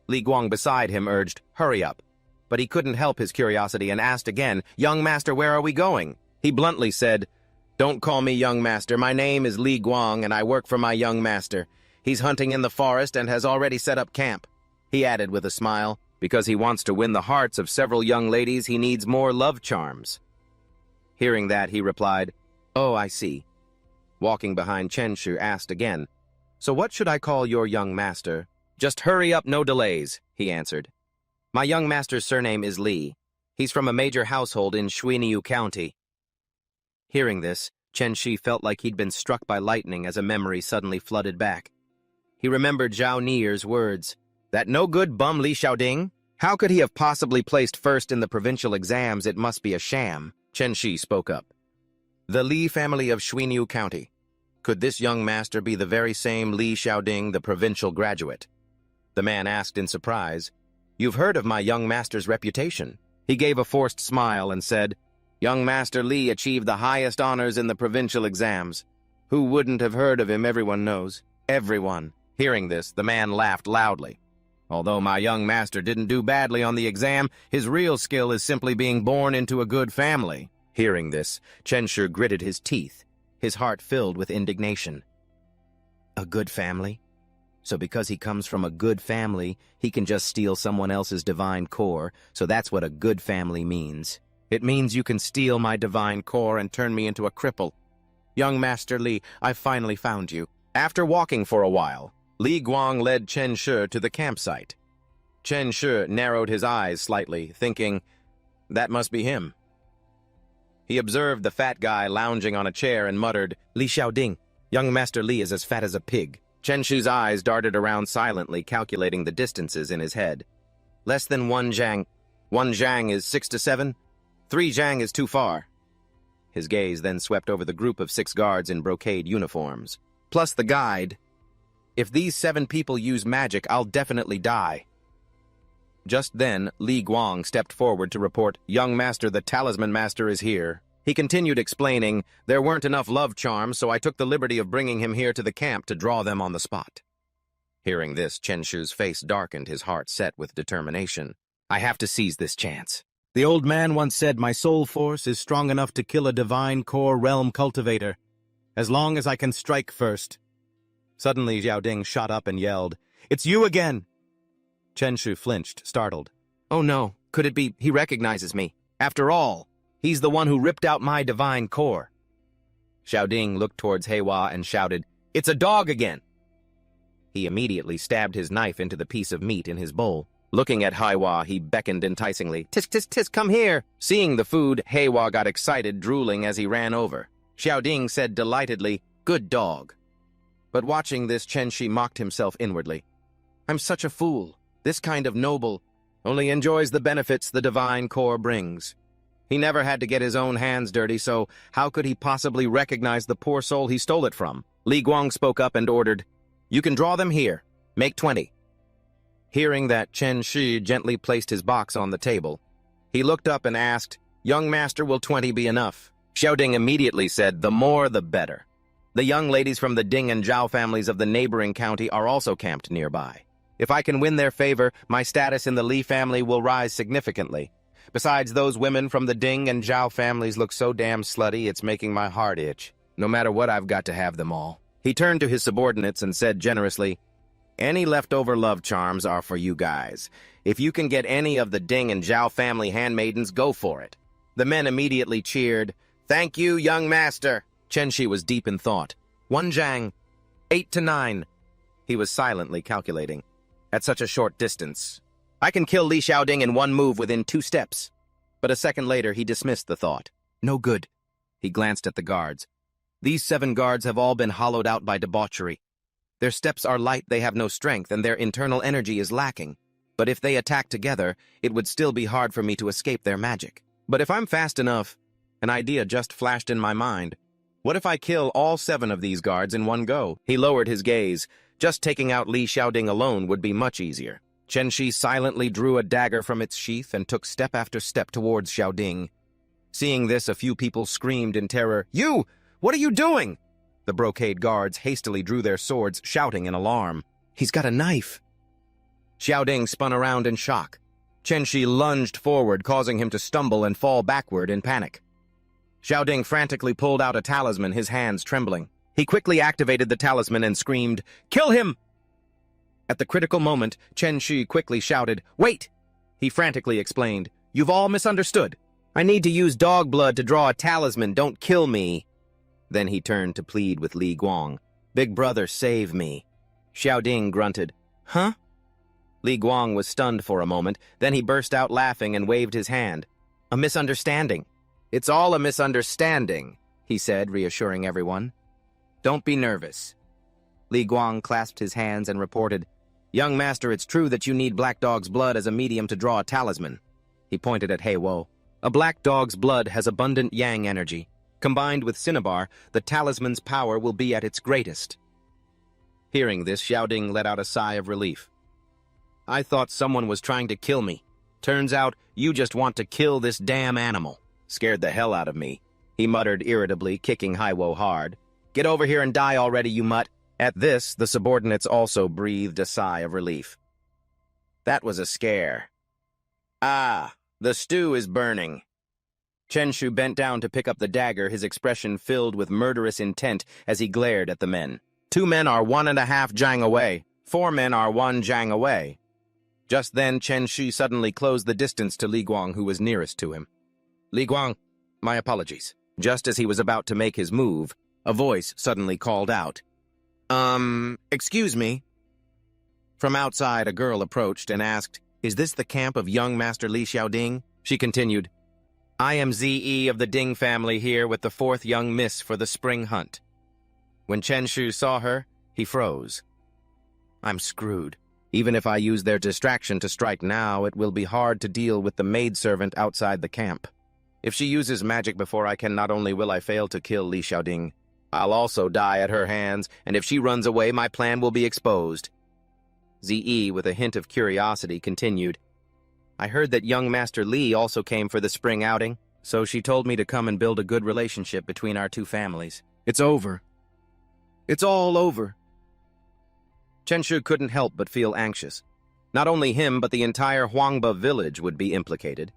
Li Guang beside him urged, hurry up. But he couldn't help his curiosity and asked again, young master, where are we going? He bluntly said, don't call me young master. My name is Li Guang and I work for my young master. He's hunting in the forest and has already set up camp. He added with a smile, because he wants to win the hearts of several young ladies, he needs more love charms. Hearing that, he replied, oh, I see. Walking behind Chen Shi asked again, so what should I call your young master? Just hurry up, no delays, he answered. My young master's surname is Li. He's from a major household in Shuiniu County. Hearing this, Chen Shi felt like he'd been struck by lightning as a memory suddenly flooded back. He remembered Zhao Nier's words, that no good bum Li Xiaoding? How could he have possibly placed first in the provincial exams? It must be a sham. Chen Shi spoke up. The Li family of Shuiniu County. Could this young master be the very same Li Xiaoding, the provincial graduate? The man asked in surprise, you've heard of my young master's reputation. He gave a forced smile and said, young master Li achieved the highest honors in the provincial exams. Who wouldn't have heard of him? Everyone knows. Everyone. Hearing this, the man laughed loudly. Although my young master didn't do badly on the exam, his real skill is simply being born into a good family. Hearing this, Chen Shi gritted his teeth, his heart filled with indignation. A good family? So because he comes from a good family, he can just steal someone else's divine core, so that's what a good family means. It means you can steal my divine core and turn me into a cripple. Young Master Li, I've finally found you. After walking for a while, Li Guang led Chen Shi to the campsite. Chen Shi narrowed his eyes slightly, thinking, that must be him. He observed the fat guy lounging on a chair and muttered, Li Xiaoding, young Master Li is as fat as a pig. Chen Shi's eyes darted around silently, calculating the distances in his head. Less than 1 zhang. 1 zhang is 6 to 7. 3 zhang is too far. His gaze then swept over the group of 6 guards in brocade uniforms, plus the guide. If these 7 people use magic, I'll definitely die. Just then, Li Guang stepped forward to report, young master, the talisman master is here. He continued explaining, there weren't enough love charms, so I took the liberty of bringing him here to the camp to draw them on the spot. Hearing this, Chen Shi's face darkened, his heart set with determination. I have to seize this chance. The old man once said my soul force is strong enough to kill a divine core realm cultivator, as long as I can strike first. Suddenly Xiao Ding shot up and yelled, "It's you again!" Chen Shu flinched, startled. Oh no, could it be he recognizes me? After all, he's the one who ripped out my divine core. Xiao Ding looked towards Heiwa and shouted, "It's a dog again!" He immediately stabbed his knife into the piece of meat in his bowl. Looking at Heiwa, he beckoned enticingly, "Tisk, tisk, tisk, come here!" Seeing the food, Heiwa got excited, drooling as he ran over. Xiao Ding said delightedly, "Good dog." But watching this, Chen Shi mocked himself inwardly. I'm such a fool. This kind of noble only enjoys the benefits the divine core brings. He never had to get his own hands dirty, so how could he possibly recognize the poor soul he stole it from? Li Guang spoke up and ordered, "You can draw them here. Make 20. Hearing that, Chen Shi gently placed his box on the table. He looked up and asked, "Young master, will 20 be enough?" Xiao Ding immediately said, "The more the better." The young ladies from the Ding and Zhao families of the neighboring county are also camped nearby. If I can win their favor, my status in the Li family will rise significantly. Besides, those women from the Ding and Zhao families look so damn slutty, it's making my heart itch. No matter what, I've got to have them all. He turned to his subordinates and said generously, "Any leftover love charms are for you guys. If you can get any of the Ding and Zhao family handmaidens, go for it." The men immediately cheered, "Thank you, young master." Chen Shi was deep in thought. 1 Zhang, 8 to 9. He was silently calculating. At such a short distance, I can kill Li Xiaoding in one move within 2 steps. But a second later, he dismissed the thought. No good. He glanced at the guards. These 7 guards have all been hollowed out by debauchery. Their steps are light, they have no strength, and their internal energy is lacking. But if they attack together, it would still be hard for me to escape their magic. But if I'm fast enough, an idea just flashed in my mind. What if I kill all 7 of these guards in one go? He lowered his gaze. Just taking out Li Xiaoding alone would be much easier. Chen Shi silently drew a dagger from its sheath and took step after step towards Xiaoding. Seeing this, a few people screamed in terror, "You! What are you doing?" The brocade guards hastily drew their swords, shouting in alarm. He's got a knife. Xiaoding spun around in shock. Chen Shi lunged forward, causing him to stumble and fall backward in panic. Xiaoding frantically pulled out a talisman, his hands trembling. He quickly activated the talisman and screamed, "Kill him!" At the critical moment, Chen Shi quickly shouted, "Wait!" He frantically explained, "You've all misunderstood. I need to use dog blood to draw a talisman. Don't kill me." Then he turned to plead with Li Guang. "Big brother, save me." Xiaoding grunted, "Huh?" Li Guang was stunned for a moment, then he burst out laughing and waved his hand. "A misunderstanding." "It's all a misunderstanding," he said, reassuring everyone. "Don't be nervous." Li Guang clasped his hands and reported, "Young master, it's true that you need black dog's blood as a medium to draw a talisman." He pointed at Heiwo. "A black dog's blood has abundant yang energy. Combined with cinnabar, the talisman's power will be at its greatest." Hearing this, Xiaoding let out a sigh of relief. "I thought someone was trying to kill me. Turns out you just want to kill this damn animal." "Scared the hell out of me," he muttered irritably, kicking Heiwo hard. "Get over here and die already, you mutt." At this, the subordinates also breathed a sigh of relief. That was a scare. "Ah, the stew is burning." Chen Shu bent down to pick up the dagger, his expression filled with murderous intent as he glared at the men. 2 men are 1.5 Zhang away. 4 men are 1 Zhang away. Just then, Chen Shu suddenly closed the distance to Li Guang, who was nearest to him. "Li Guang, my apologies." Just as he was about to make his move, a voice suddenly called out, Excuse me?" From outside, a girl approached and asked, "Is this the camp of young Master Li Xiaoding?" She continued, "I am Ze of the Ding family here with the 4th young miss for the spring hunt." When Chen Shu saw her, he froze. "I'm screwed. Even if I use their distraction to strike now, it will be hard to deal with the maidservant outside the camp. If she uses magic before I can, not only will I fail to kill Li Xiaoding, I'll also die at her hands, and if she runs away, my plan will be exposed." Ze, with a hint of curiosity, continued, "I heard that young Master Li also came for the spring outing, so she told me to come and build a good relationship between our 2 families. It's over. It's all over." Chen Shu couldn't help but feel anxious. Not only him, but the entire Huangba village would be implicated.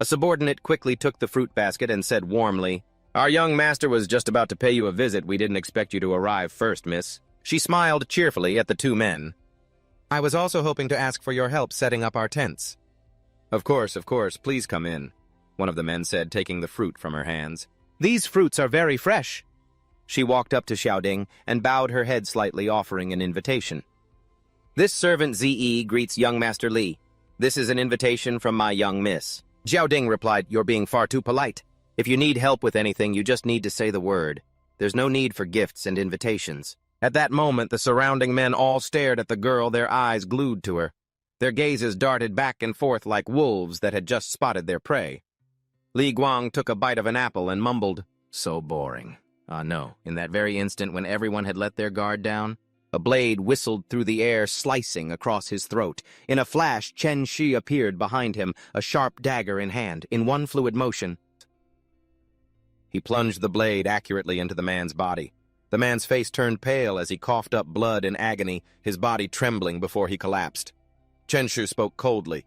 A subordinate quickly took the fruit basket and said warmly, "Our young master was just about to pay you a visit. We didn't expect you to arrive first, miss." She smiled cheerfully at the two men. "I was also hoping to ask for your help setting up our tents." Of course, please come in," one of the men said, taking the fruit from her hands. "These fruits are very fresh." She walked up to Xiaoding and bowed her head slightly, offering an invitation. "This servant Ze greets young Master Li. This is an invitation from my young miss." Xiaoding replied, "You're being far too polite. If you need help with anything, you just need to say the word. There's no need for gifts and invitations." At that moment, the surrounding men all stared at the girl, their eyes glued to her. Their gazes darted back and forth like wolves that had just spotted their prey. Li Guang took a bite of an apple and mumbled, "So boring." Ah, no. In that very instant when everyone had let their guard down, a blade whistled through the air, slicing across his throat. In a flash, Chen Shi appeared behind him, a sharp dagger in hand. In one fluid motion, he plunged the blade accurately into the man's body. The man's face turned pale as he coughed up blood in agony, his body trembling before he collapsed. Chen Shu spoke coldly.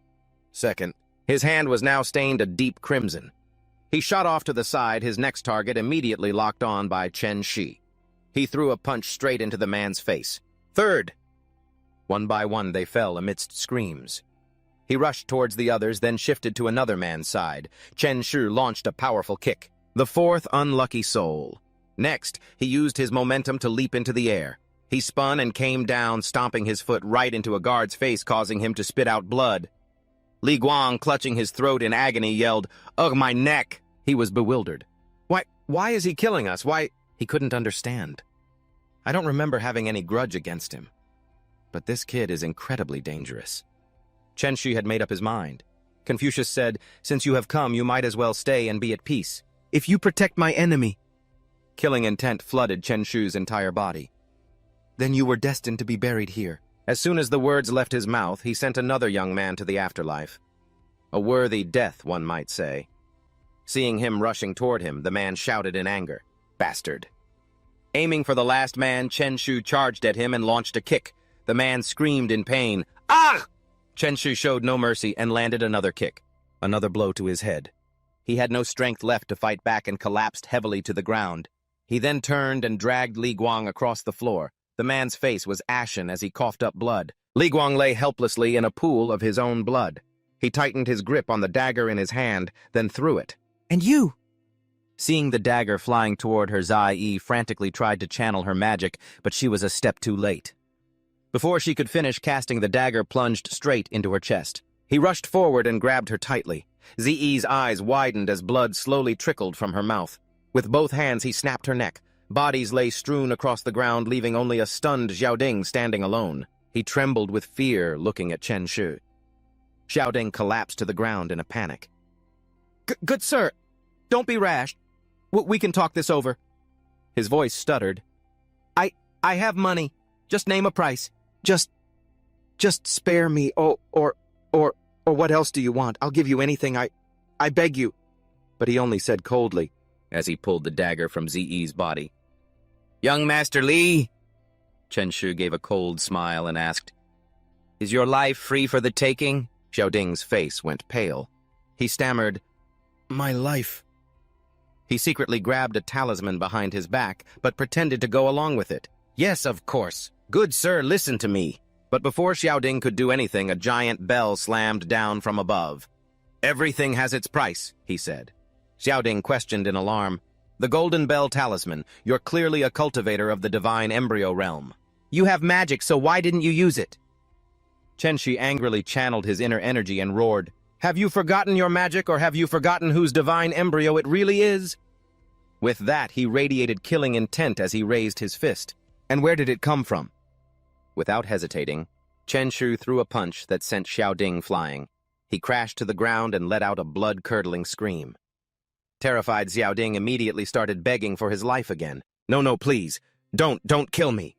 Second, his hand was now stained a deep crimson. He shot off to the side, his next target immediately locked on by Chen Shi. He threw a punch straight into the man's face. Third! One by one they fell amidst screams. He rushed towards the others, then shifted to another man's side. Chen Shu launched a powerful kick. The fourth unlucky soul. Next, he used his momentum to leap into the air. He spun and came down, stomping his foot right into a guard's face, causing him to spit out blood. Li Guang, clutching his throat in agony, yelled, "Ugh, my neck!" He was bewildered. Why is he killing us? Why? He couldn't understand. I don't remember having any grudge against him. But this kid is incredibly dangerous. Chen Shi had made up his mind. Confucius said, "Since you have come, you might as well stay and be at peace. If you protect my enemy..." Killing intent flooded Chen Shu's entire body. "Then you were destined to be buried here." As soon as the words left his mouth, he sent another young man to the afterlife. A worthy death, one might say. Seeing him rushing toward him, the man shouted in anger, "Bastard!" Aiming for the last man, Chen Shu charged at him and launched a kick. The man screamed in pain. "Ah!" Chen Shu showed no mercy and landed another kick. Another blow to his head. He had no strength left to fight back and collapsed heavily to the ground. He then turned and dragged Li Guang across the floor. The man's face was ashen as he coughed up blood. Li Guang lay helplessly in a pool of his own blood. He tightened his grip on the dagger in his hand, then threw it. "And you?" Seeing the dagger flying toward her, Zai frantically tried to channel her magic, but she was a step too late. Before she could finish casting, the dagger plunged straight into her chest. He rushed forward and grabbed her tightly. Zi's eyes widened as blood slowly trickled from her mouth. With both hands, he snapped her neck. Bodies lay strewn across the ground, leaving only a stunned Xiaoding standing alone. He trembled with fear, looking at Chen Shu. Xiaoding collapsed to the ground in a panic. Good sir, don't be rash. We can talk this over." His voice stuttered. I have money. Just name a price. Just spare me. Or what else do you want? I'll give you anything. I beg you." But he only said coldly, as he pulled the dagger from Zi's body, "Young Master Li." Chen Shu gave a cold smile and asked, "Is your life free for the taking?" Xiaoding's face went pale. He stammered, "My life." He secretly grabbed a talisman behind his back, but pretended to go along with it. "Yes, of course. Good sir, listen to me." But before Xiaoding could do anything, a giant bell slammed down from above. "Everything has its price," he said. Xiaoding questioned in alarm. "The Golden Bell Talisman. You're clearly a cultivator of the divine embryo realm. You have magic, so why didn't you use it?" Chen Shi angrily channeled his inner energy and roared, "Have you forgotten your magic, or have you forgotten whose divine embryo it really is?" With that, he radiated killing intent as he raised his fist. "And where did it come from?" Without hesitating, Chen Shu threw a punch that sent Xiaoding flying. He crashed to the ground and let out a blood-curdling scream. Terrified, Xiaoding immediately started begging for his life again. No, please. Don't kill me."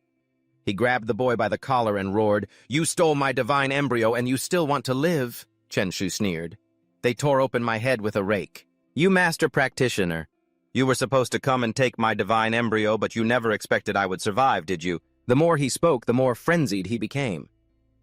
He grabbed the boy by the collar and roared, "You stole my divine embryo and you still want to live?" Chen Shu sneered. "They tore open my head with a rake. You master practitioner. You were supposed to come and take my divine embryo, but you never expected I would survive, did you?" The more he spoke, the more frenzied he became.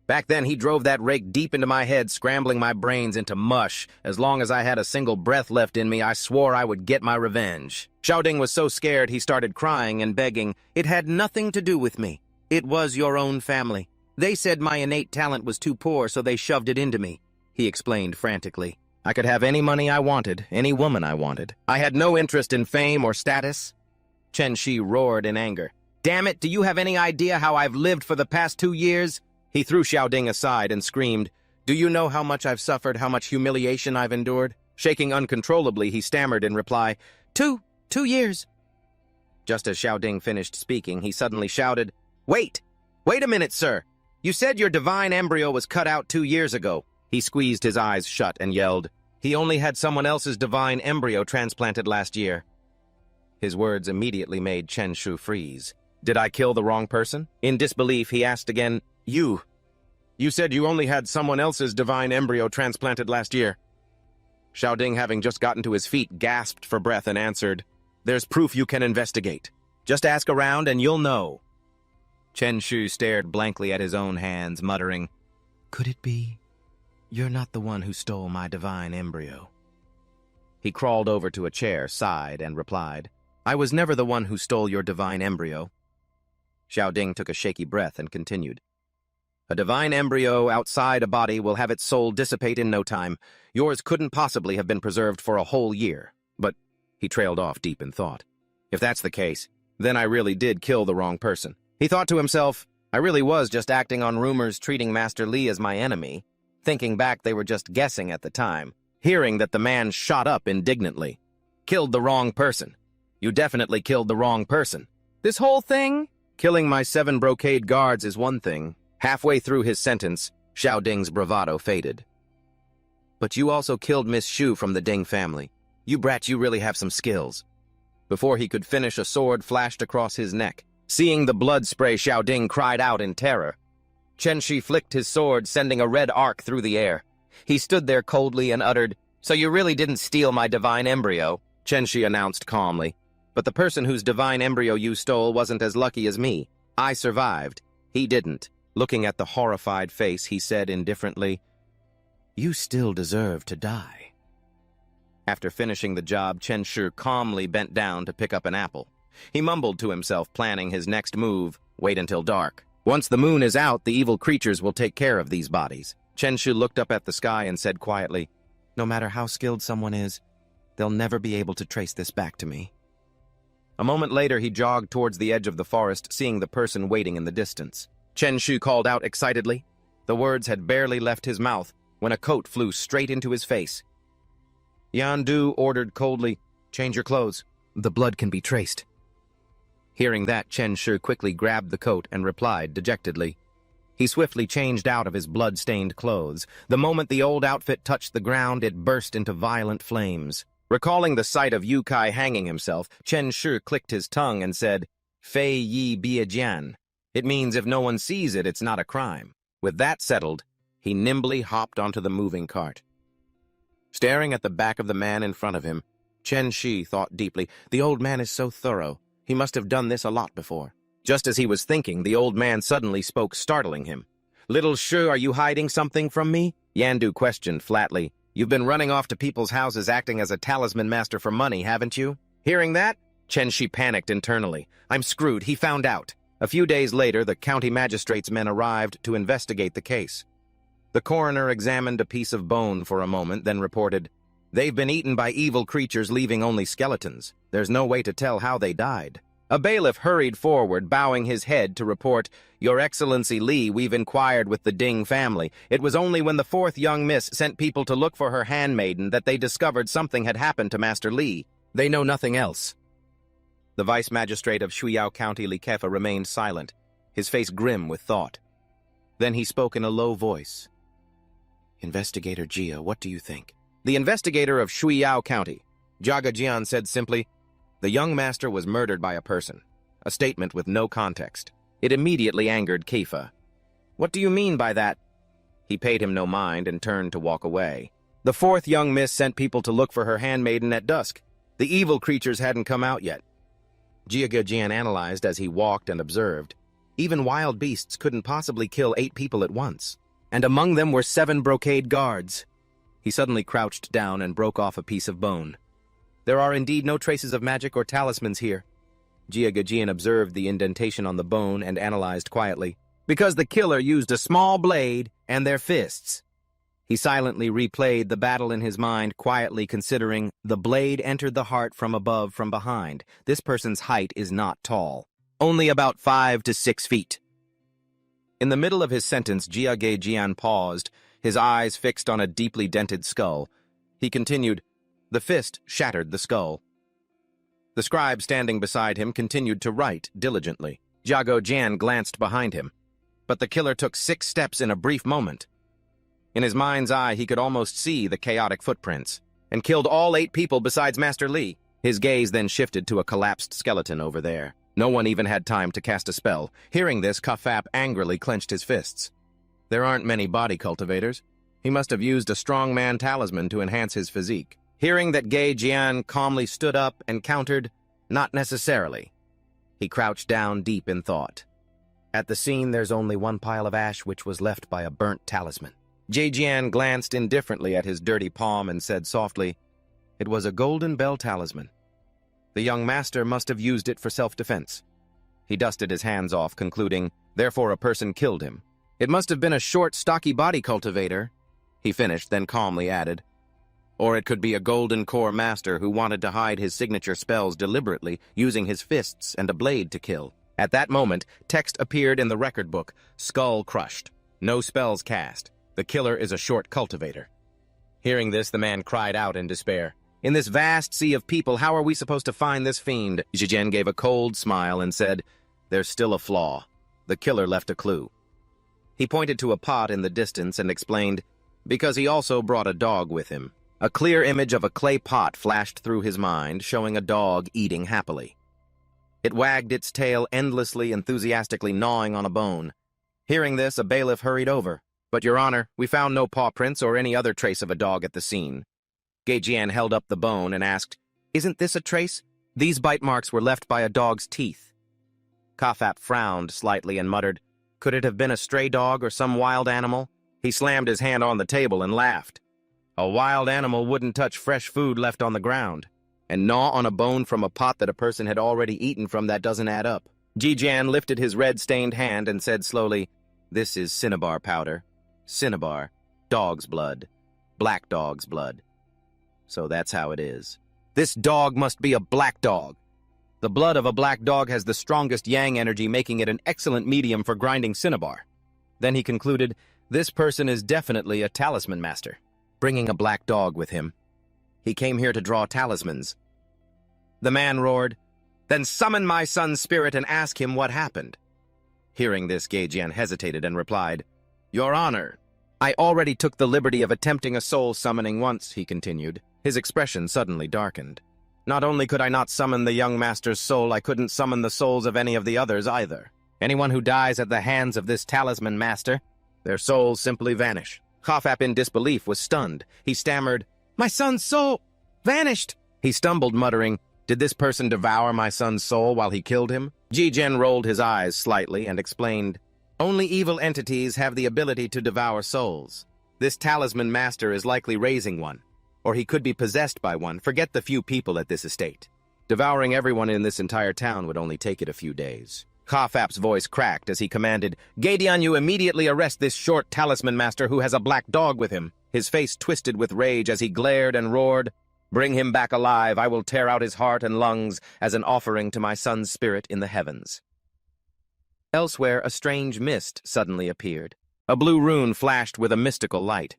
Back then, he drove that rake deep into my head, scrambling my brains into mush. As long as I had a single breath left in me, I swore I would get my revenge. Xiaoding was so scared he started crying and begging. It had nothing to do with me. It was your own family. They said my innate talent was too poor, so they shoved it into me, he explained frantically. I could have any money I wanted, any woman I wanted. I had no interest in fame or status. Chen Shi roared in anger. Damn it, do you have any idea how I've lived for the past 2 years? He threw Xiaoding aside and screamed, Do you know how much I've suffered, how much humiliation I've endured? Shaking uncontrollably, he stammered in reply, 2 years. Just as Xiaoding finished speaking, he suddenly shouted, Wait a minute, sir. You said your divine embryo was cut out 2 years ago. He squeezed his eyes shut and yelled, He only had someone else's divine embryo transplanted last year. His words immediately made Chen Shu freeze. Did I kill the wrong person? In disbelief, he asked again, You said you only had someone else's divine embryo transplanted last year. Xiaoding, having just gotten to his feet, gasped for breath and answered, There's proof you can investigate. Just ask around and you'll know. Chen Shu stared blankly at his own hands, muttering, Could it be? You're not the one who stole my divine embryo. He crawled over to a chair, sighed, and replied, I was never the one who stole your divine embryo. Xiaoding took a shaky breath and continued, A divine embryo outside a body will have its soul dissipate in no time. Yours couldn't possibly have been preserved for a whole year. But he trailed off deep in thought. If that's the case, then I really did kill the wrong person. He thought to himself, I really was just acting on rumors treating Master Li as my enemy. Thinking back, they were just guessing at the time. Hearing that, the man shot up indignantly. Killed the wrong person. You definitely killed the wrong person. This whole thing? Killing my 7 brocade guards is one thing. Halfway through his sentence, Xiaoding's bravado faded. But you also killed Miss Shu from the Ding family. You brat, you really have some skills. Before he could finish, a sword flashed across his neck. Seeing the blood spray, Xiaoding cried out in terror. Chen Shi flicked his sword, sending a red arc through the air. He stood there coldly and uttered, So you really didn't steal my divine embryo, Chen Shi announced calmly. But the person whose divine embryo you stole wasn't as lucky as me. I survived. He didn't. Looking at the horrified face, he said indifferently, You still deserve to die. After finishing the job, Chen Shi calmly bent down to pick up an apple. He mumbled to himself, planning his next move, wait until dark. Once the moon is out, the evil creatures will take care of these bodies. Chen Shi looked up at the sky and said quietly, No matter how skilled someone is, they'll never be able to trace this back to me. A moment later, he jogged towards the edge of the forest, seeing the person waiting in the distance. Chen Shi called out excitedly. The words had barely left his mouth when a coat flew straight into his face. Yan Du ordered coldly, Change your clothes. The blood can be traced. Hearing that, Chen Shi quickly grabbed the coat and replied dejectedly. He swiftly changed out of his blood-stained clothes. The moment the old outfit touched the ground, it burst into violent flames. Recalling the sight of Yu Kai hanging himself, Chen Shi clicked his tongue and said, Fei Yi Bia Jian. It means if no one sees it, it's not a crime. With that settled, he nimbly hopped onto the moving cart. Staring at the back of the man in front of him, Chen Shi thought deeply, The old man is so thorough. He must have done this a lot before. Just as he was thinking, the old man suddenly spoke, startling him. Little Shu, are you hiding something from me? Yandu questioned flatly. You've been running off to people's houses acting as a talisman master for money, haven't you? Hearing that, Chen Shi panicked internally. I'm screwed, he found out. A few days later, the county magistrate's men arrived to investigate the case. The coroner examined a piece of bone for a moment, then reported, They've been eaten by evil creatures, leaving only skeletons. There's no way to tell how they died. A bailiff hurried forward, bowing his head to report, Your Excellency Li, we've inquired with the Ding family. It was only when the 4th young miss sent people to look for her handmaiden that they discovered something had happened to Master Li. They know nothing else. The vice magistrate of Shuiyao County, Li Kefa, remained silent, his face grim with thought. Then he spoke in a low voice. Investigator Jia, what do you think? The investigator of Shuiyao County, Jaga Jian, said simply, The young master was murdered by a person, a statement with no context. It immediately angered Kefa. What do you mean by that? He paid him no mind and turned to walk away. The 4th young miss sent people to look for her handmaiden at dusk. The evil creatures hadn't come out yet. Jiaga Jian analyzed as he walked and observed. Even wild beasts couldn't possibly kill 8 people at once. And among them were 7 brocade guards. He suddenly crouched down and broke off a piece of bone. There are indeed no traces of magic or talismans here. Jia Gajian observed the indentation on the bone and analyzed quietly. Because the killer used a small blade and their fists. He silently replayed the battle in his mind, quietly considering the blade entered the heart from above, from behind. This person's height is not tall. Only about 5 to 6 feet. In the middle of his sentence, Jia Gajian paused, his eyes fixed on a deeply dented skull. He continued, the fist shattered the skull. The scribe standing beside him continued to write diligently. Jia Gajian glanced behind him, but the killer took 6 steps in a brief moment. In his mind's eye, he could almost see the chaotic footprints, and killed all 8 people besides Master Li. His gaze then shifted to a collapsed skeleton over there. No one even had time to cast a spell. Hearing this, Kafap angrily clenched his fists. There aren't many body cultivators. He must have used a strongman talisman to enhance his physique. Hearing that Gai Jian calmly stood up and countered, not necessarily. He crouched down deep in thought. At the scene, there's only one pile of ash which was left by a burnt talisman. Jie Jian glanced indifferently at his dirty palm and said softly, it was a golden bell talisman. The young master must have used it for self-defense. He dusted his hands off, concluding, therefore a person killed him. It must have been a short, stocky body cultivator. He finished, then calmly added, or it could be a golden core master who wanted to hide his signature spells deliberately, using his fists and a blade to kill. At that moment, text appeared in the record book, skull crushed. No spells cast. The killer is a short cultivator. Hearing this, the man cried out in despair. In this vast sea of people, how are we supposed to find this fiend? Zhijian gave a cold smile and said, there's still a flaw. The killer left a clue. He pointed to a pot in the distance and explained, because he also brought a dog with him. A clear image of a clay pot flashed through his mind, showing a dog eating happily. It wagged its tail endlessly, enthusiastically gnawing on a bone. Hearing this, a bailiff hurried over. But, Your Honor, we found no paw prints or any other trace of a dog at the scene. Geijian held up the bone and asked, isn't this a trace? These bite marks were left by a dog's teeth. Kafap frowned slightly and muttered, could it have been a stray dog or some wild animal? He slammed his hand on the table and laughed. A wild animal wouldn't touch fresh food left on the ground. And gnaw on a bone from a pot that a person had already eaten from, that doesn't add up. Jijian lifted his red-stained hand and said slowly, this is cinnabar powder. Cinnabar, dog's blood, black dog's blood. So that's how it is. This dog must be a black dog. The blood of a black dog has the strongest yang energy, making it an excellent medium for grinding cinnabar. Then he concluded, this person is definitely a talisman master, bringing a black dog with him. He came here to draw talismans. The man roared, then summon my son's spirit and ask him what happened. Hearing this, Geijian hesitated and replied, Your Honor, I already took the liberty of attempting a soul summoning once, he continued. His expression suddenly darkened. Not only could I not summon the young master's soul, I couldn't summon the souls of any of the others either. Anyone who dies at the hands of this talisman master, their souls simply vanish. Kafap in disbelief was stunned. He stammered, my son's soul vanished. He stumbled, muttering, did this person devour my son's soul while he killed him? Jijian rolled his eyes slightly and explained, only evil entities have the ability to devour souls. This talisman master is likely raising one, or he could be possessed by one. Forget the few people at this estate. Devouring everyone in this entire town would only take it a few days. Kafap's voice cracked as he commanded, Gaidian, you immediately arrest this short talisman master who has a black dog with him. His face twisted with rage as he glared and roared, bring him back alive. I will tear out his heart and lungs as an offering to my son's spirit in the heavens. Elsewhere, a strange mist suddenly appeared. A blue rune flashed with a mystical light.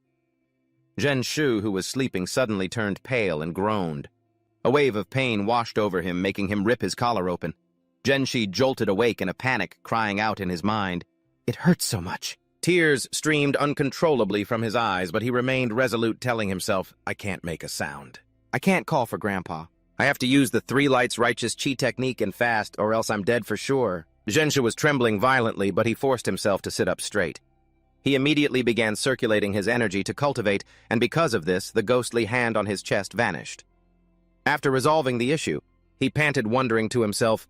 Zhen Shu, who was sleeping, suddenly turned pale and groaned. A wave of pain washed over him, making him rip his collar open. Zhenshi jolted awake in a panic, crying out in his mind, it hurts so much. Tears streamed uncontrollably from his eyes, but he remained resolute, telling himself, I can't make a sound. I can't call for Grandpa. I have to use the 3 lights righteous chi technique and fast, or else I'm dead for sure. Zhenshu was trembling violently, but he forced himself to sit up straight. He immediately began circulating his energy to cultivate, and because of this, the ghostly hand on his chest vanished. After resolving the issue, he panted, wondering to himself,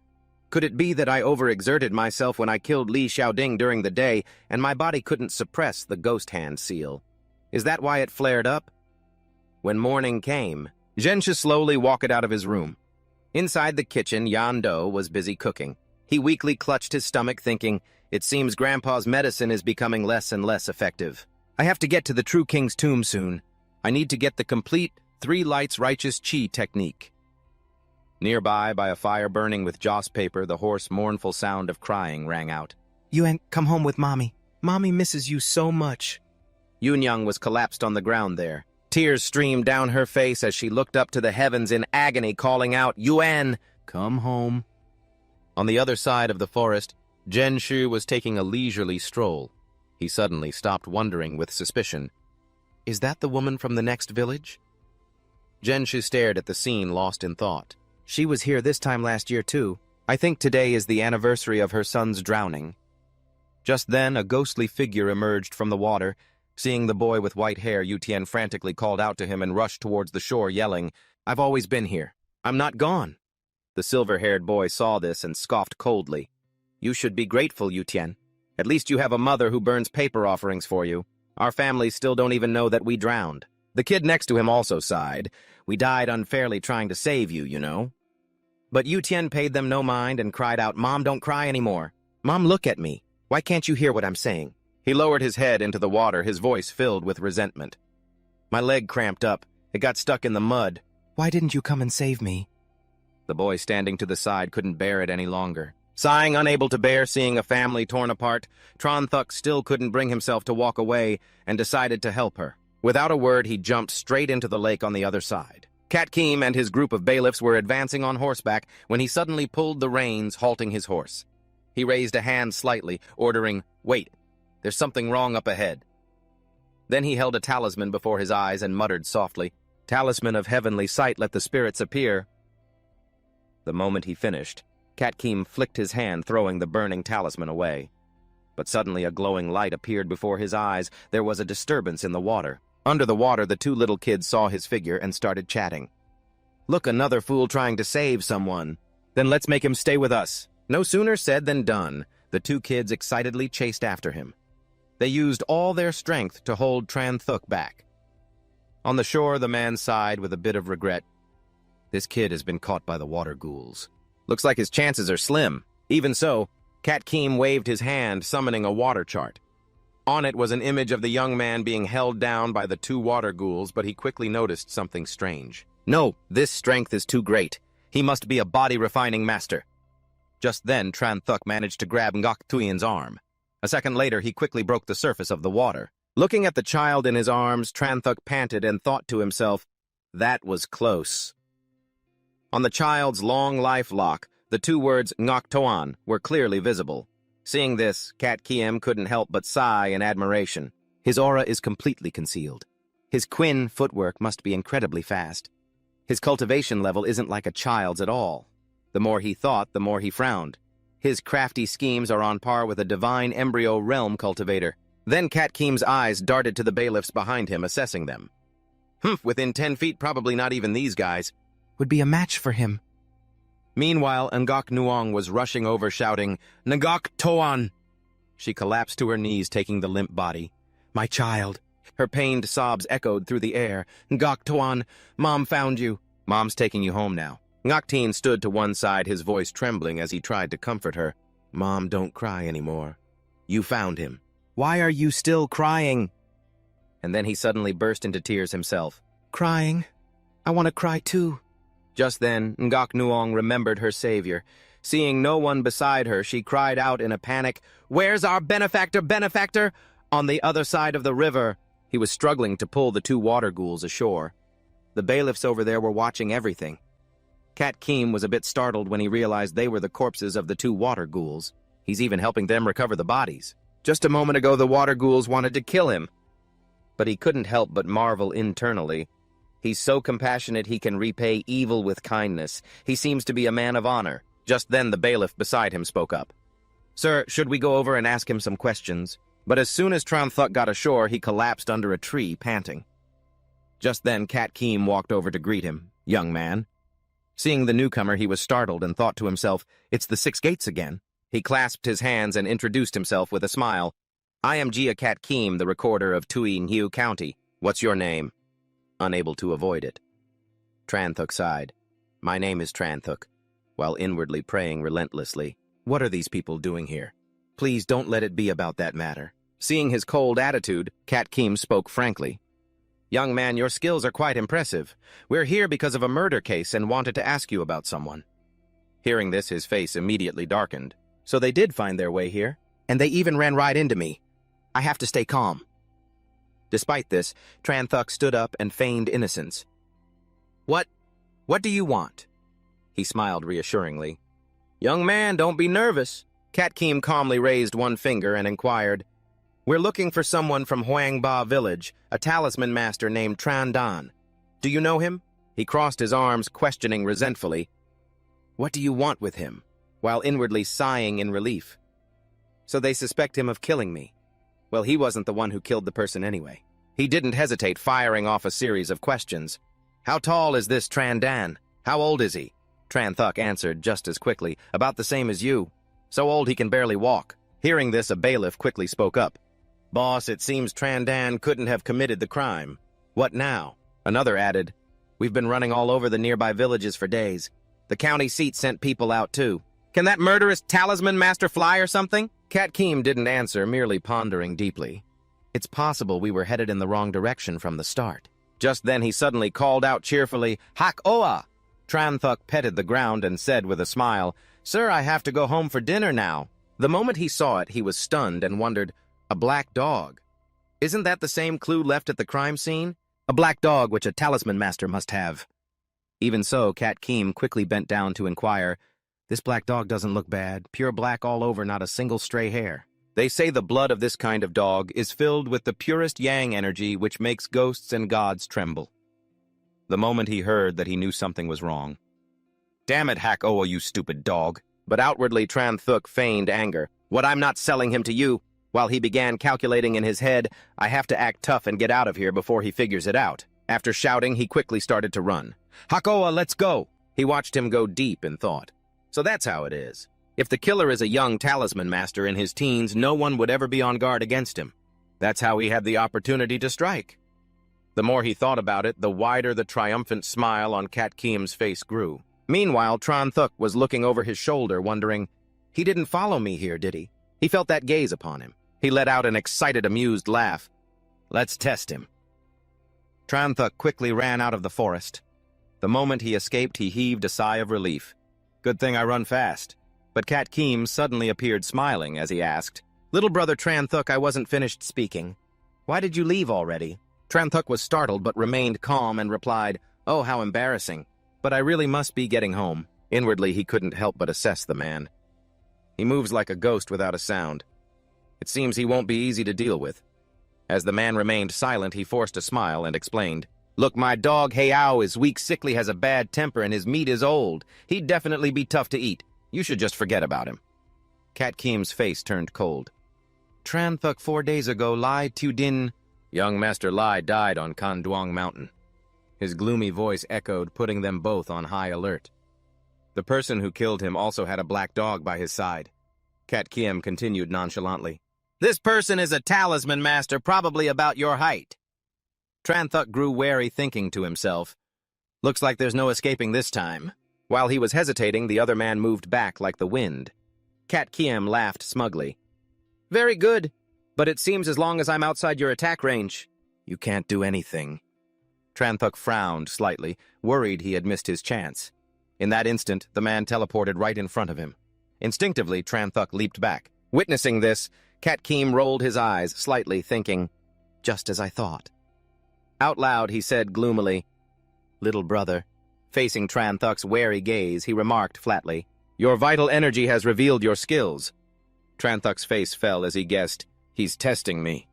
Could it be that I overexerted myself when I killed Li Xiaoding during the day, and my body couldn't suppress the ghost hand seal? Is that why it flared up? When morning came, Zhenshe slowly walked out of his room. Inside the kitchen, Yan Do was busy cooking. He weakly clutched his stomach, thinking, it seems Grandpa's medicine is becoming less and less effective. I have to get to the true king's tomb soon. I need to get the complete three lights righteous chi technique. Nearby, by a fire burning with joss paper, the hoarse, mournful sound of crying rang out. Yuan, come home with Mommy. Mommy misses you so much. Yunyang was collapsed on the ground there. Tears streamed down her face as she looked up to the heavens in agony, calling out, Yuan, come home. On the other side of the forest, Zhenshe was taking a leisurely stroll. He suddenly stopped, wondering with suspicion. Is that the woman from the next village? Zhenshe stared at the scene, lost in thought. She was here this time last year, too. I think today is the anniversary of her son's drowning. Just then, a ghostly figure emerged from the water. Seeing the boy with white hair, Yu Tian frantically called out to him and rushed towards the shore, yelling, I've always been here. I'm not gone. The silver-haired boy saw this and scoffed coldly. You should be grateful, Yu Tian. At least you have a mother who burns paper offerings for you. Our families still don't even know that we drowned. The kid next to him also sighed. We died unfairly trying to save you, you know. But Yu Tian paid them no mind and cried out, Mom, don't cry anymore. Mom, look at me. Why can't you hear what I'm saying? He lowered his head into the water, his voice filled with resentment. My leg cramped up. It got stuck in the mud. Why didn't you come and save me? The boy standing to the side couldn't bear it any longer. Sighing, unable to bear seeing a family torn apart, Tran Thuc still couldn't bring himself to walk away and decided to help her. Without a word, he jumped straight into the lake on the other side. Cat Keem and his group of bailiffs were advancing on horseback when he suddenly pulled the reins, halting his horse. He raised a hand slightly, ordering, Wait, there's something wrong up ahead. Then he held a talisman before his eyes and muttered softly, Talisman of heavenly sight, let the spirits appear. The moment he finished, Cat Keem flicked his hand, throwing the burning talisman away. But suddenly a glowing light appeared before his eyes. There was a disturbance in the water. Under the water, the two little kids saw his figure and started chatting. Look, another fool trying to save someone. Then let's make him stay with us. No sooner said than done. The two kids excitedly chased after him. They used all their strength to hold Tran Thuc back. On the shore, the man sighed with a bit of regret. This kid has been caught by the water ghouls. Looks like his chances are slim. Even so, Cat Keem waved his hand, summoning a water chart. On it was an image of the young man being held down by the two water ghouls, but he quickly noticed something strange. No, this strength is too great. He must be a body-refining master. Just then, Tran Thuc managed to grab Ngok Tuyen's arm. A second later, he quickly broke the surface of the water. Looking at the child in his arms, Tran Thuc panted and thought to himself, that was close. On the child's long life lock, the two words Ngok Tuan were clearly visible. Seeing this, Cat Keem couldn't help but sigh in admiration. His aura is completely concealed. His Quinn footwork must be incredibly fast. His cultivation level isn't like a child's at all. The more he thought, the more he frowned. His crafty schemes are on par with a divine embryo realm cultivator. Then Cat Keem's eyes darted to the bailiffs behind him, assessing them. Within 10 feet, probably not even these guys. Would be a match for him. Meanwhile, Ngok Nuong was rushing over, shouting, Ngok Toan! She collapsed to her knees, taking the limp body. My child. Her pained sobs echoed through the air. Ngok Toan, Mom found you. Mom's taking you home now. Ngok Teen stood to one side, his voice trembling as he tried to comfort her. Mom, don't cry anymore. You found him. Why are you still crying? And then he suddenly burst into tears himself. Crying? I want to cry too. Just then, Ngok Nuong remembered her savior. Seeing no one beside her, she cried out in a panic, Where's our benefactor, benefactor? On the other side of the river. He was struggling to pull the two water ghouls ashore. The bailiffs over there were watching everything. Cat Keem was a bit startled when he realized they were the corpses of the two water ghouls. He's even helping them recover the bodies. Just a moment ago, the water ghouls wanted to kill him. But he couldn't help but marvel internally. He's so compassionate he can repay evil with kindness. He seems to be a man of honor. Just then the bailiff beside him spoke up. Sir, should we go over and ask him some questions? But as soon as Tran Thuc got ashore, he collapsed under a tree, panting. Just then Cat Keem walked over to greet him. Young man. Seeing the newcomer, he was startled and thought to himself, "It's the Six Gates again." He clasped his hands and introduced himself with a smile. "I am Jia Kat Keem, the recorder of Tui Nhiu County. What's your name?" Unable to avoid it, Tranthuk sighed. "My name is Tranthuk," while inwardly praying relentlessly. What are these people doing here? Please don't let it be about that matter. Seeing his cold attitude, Kat Keem spoke frankly. "Young man, your skills are quite impressive. We're here because of a murder case and wanted to ask you about someone." Hearing this, his face immediately darkened. "So they did find their way here, and they even ran right into me. I have to stay calm." Despite this, Tranthuk stood up and feigned innocence. What do you want?" He smiled reassuringly. "Young man, don't be nervous." Kat Keem calmly raised one finger and inquired, "We're looking for someone from Huangba village, a talisman master named Tran Dan. Do you know him?" He crossed his arms, questioning resentfully. "What do you want with him?" while inwardly sighing in relief. "So they suspect him of killing me. Well, he wasn't the one who killed the person anyway." He didn't hesitate, firing off a series of questions. "How tall is this Tran Dan? How old is he?" Tranthuk answered just as quickly, "About the same as you. So old he can barely walk." Hearing this, a bailiff quickly spoke up. "Boss, it seems Tran Dan couldn't have committed the crime." "What now?" Another added, "We've been running all over the nearby villages for days. The county seat sent people out too. Can that murderous talisman master fly or something?" Kat Keem didn't answer, merely pondering deeply. "It's possible we were headed in the wrong direction from the start." Just then he suddenly called out cheerfully, "Hak Oa!" Tranthuk petted the ground and said with a smile, "Sir, I have to go home for dinner now." The moment he saw it, he was stunned and wondered, "A black dog? Isn't that the same clue left at the crime scene? A black dog which a talisman master must have." Even so, Kat Keem quickly bent down to inquire, "This black dog doesn't look bad, pure black all over, not a single stray hair." They say the blood of this kind of dog is filled with the purest yang energy which makes ghosts and gods tremble. The moment he heard that, he knew something was wrong. "Damn it, Hak Oa, you stupid dog." But outwardly Tranthuk feigned anger. "What, I'm not selling him to you?" While he began calculating in his head, "I have to act tough and get out of here before he figures it out." After shouting, he quickly started to run. "Hak Oa, let's go!" He watched him go deep in thought. So that's how it is. If the killer is a young talisman master in his teens, no one would ever be on guard against him. That's how he had the opportunity to strike. The more he thought about it, the wider the triumphant smile on Kat Keem's face grew. Meanwhile, Tranthuk was looking over his shoulder, wondering, he didn't follow me here, did he? He felt that gaze upon him. He let out an excited, amused laugh. "Let's test him." Tranthuk quickly ran out of the forest. The moment he escaped, he heaved a sigh of relief. "Good thing I run fast." But Kat Keem suddenly appeared smiling as he asked, "Little brother Tranthuk, I wasn't finished speaking. Why did you leave already?" Tranthuk was startled but remained calm and replied, "Oh, how embarrassing. But I really must be getting home." Inwardly, he couldn't help but assess the man. He moves like a ghost without a sound. It seems he won't be easy to deal with. As the man remained silent, he forced a smile and explained, "Look, my dog Heiao is weak, sickly, has a bad temper, and his meat is old. He'd definitely be tough to eat. You should just forget about him." Kat Keem's face turned cold. "Tranthuk 4 days ago lied to Din." Young Master Lai died on Kanduang Mountain. His gloomy voice echoed, putting them both on high alert. The person who killed him also had a black dog by his side. Kat Keem continued nonchalantly, "This person is a talisman master, probably about your height." Tranthuk grew wary, thinking to himself, "Looks like there's no escaping this time." While he was hesitating, the other man moved back like the wind. Kat Keem laughed smugly. "Very good, but it seems as long as I'm outside your attack range, you can't do anything." Tranthuk frowned slightly, worried he had missed his chance. In that instant, the man teleported right in front of him. Instinctively, Tranthuk leaped back. Witnessing this, Kat Keem rolled his eyes slightly, thinking, "Just as I thought." Out loud, he said gloomily, "Little brother." Facing Tranthuk's wary gaze, he remarked flatly, "Your vital energy has revealed your skills." Tranthuk's face fell as he guessed, "He's testing me.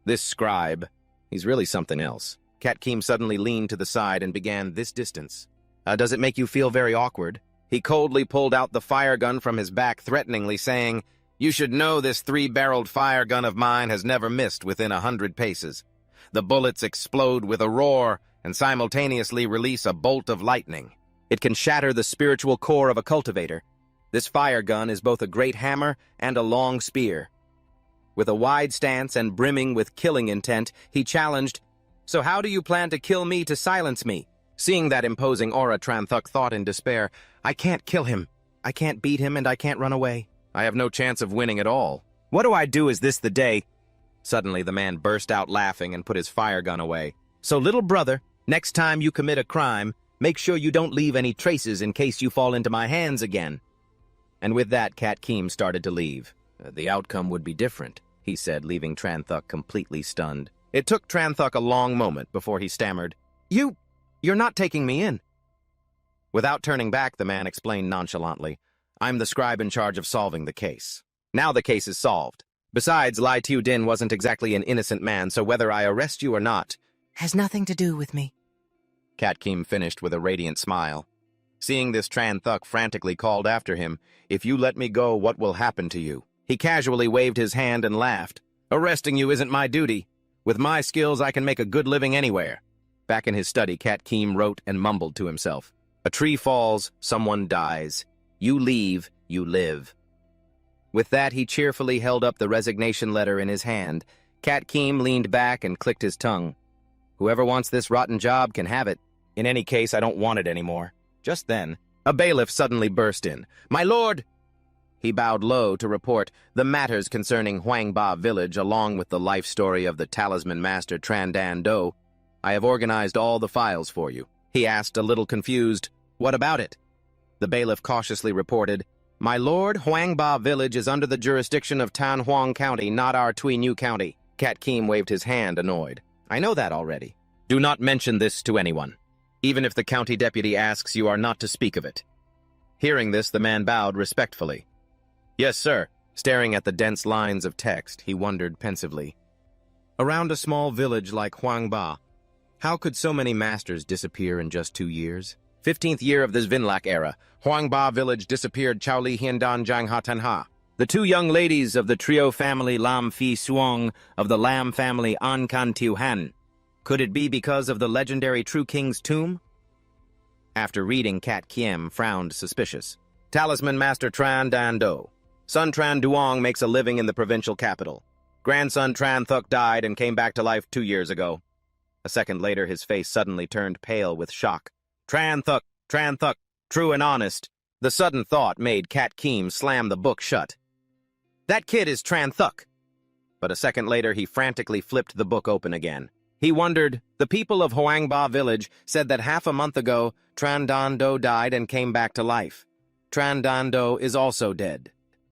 This scribe, he's really something else." Kat Keem suddenly leaned to the side and began, "This distance. Does it make you feel very awkward?" He coldly pulled out the fire gun from his back, threateningly saying, "You should know this 3-barreled fire gun of mine has never missed within 100 paces. The bullets explode with a roar and simultaneously release a bolt of lightning. It can shatter the spiritual core of a cultivator. This fire gun is both a great hammer and a long spear. With a wide stance and brimming with killing intent, he challenged, "So how do you plan to kill me to silence me?" Seeing that imposing aura, Tranthuk thought in despair, "I can't kill him. I can't beat him and I can't run away. I have no chance of winning at all. What do I do? Is this the day?" Suddenly the man burst out laughing and put his fire gun away. "So little brother, next time you commit a crime, make sure you don't leave any traces in case you fall into my hands again." And with that, Kat Keem started to leave. The outcome would be different, he said, leaving Tranthuk completely stunned. It took Tranthuk a long moment before he stammered, You're not taking me in." Without turning back, the man explained nonchalantly, "I'm the scribe in charge of solving the case. Now the case is solved. Besides, Lai Tiu Din wasn't exactly an innocent man, so whether I arrest you or not has nothing to do with me." Kat Keem finished with a radiant smile. Seeing this, Tranthuk frantically called after him, "If you let me go, what will happen to you?" He casually waved his hand and laughed. "Arresting you isn't my duty. With my skills, I can make a good living anywhere." Back in his study, Kat Keem wrote and mumbled to himself, "A tree falls, someone dies. You leave, you live." With that, he cheerfully held up the resignation letter in his hand. Kat Keem leaned back and clicked his tongue. "Whoever wants this rotten job can have it. In any case, I don't want it anymore." Just then, a bailiff suddenly burst in. "My lord!" He bowed low to report the matters concerning Huangba village along with the life story of the talisman master Tran Dan Do. "I have organized all the files for you." He asked, a little confused, "What about it?" The bailiff cautiously reported, "My lord, Huangba village is under the jurisdiction of Tan Huang County, not our Tui New County." Kat Keem waved his hand, annoyed. "I know that already. Do not mention this to anyone. Even if the county deputy asks, you are not to speak of it." Hearing this, the man bowed respectfully. "Yes, sir." Staring at the dense lines of text, he wondered pensively. Around a small village like Huangba, how could so many masters disappear in just 2 years? 15th year of this Vinlak era, Huangba village disappeared Chaoli Hiandan Jang Ha Tanha. The 2 young ladies of the trio family Lam Fi Suong of the Lam family An Kan Tiu Han. Could it be because of the legendary True King's tomb? After reading, Kat Kiem frowned suspicious. "Talisman Master Tran Dan Do. Son Tran Duong makes a living in the provincial capital. Grandson Tran Thuk died and came back to life 2 years ago." A second later, his face suddenly turned pale with shock. Tran Thuk, true and honest." The sudden thought made Kat Keem slam the book shut. "That kid is Tran Thuk." But a second later, he frantically flipped the book open again. He wondered, the people of Huangba village said that half a month ago, Tran Dan Do died and came back to life. Tran Dan Do is also dead.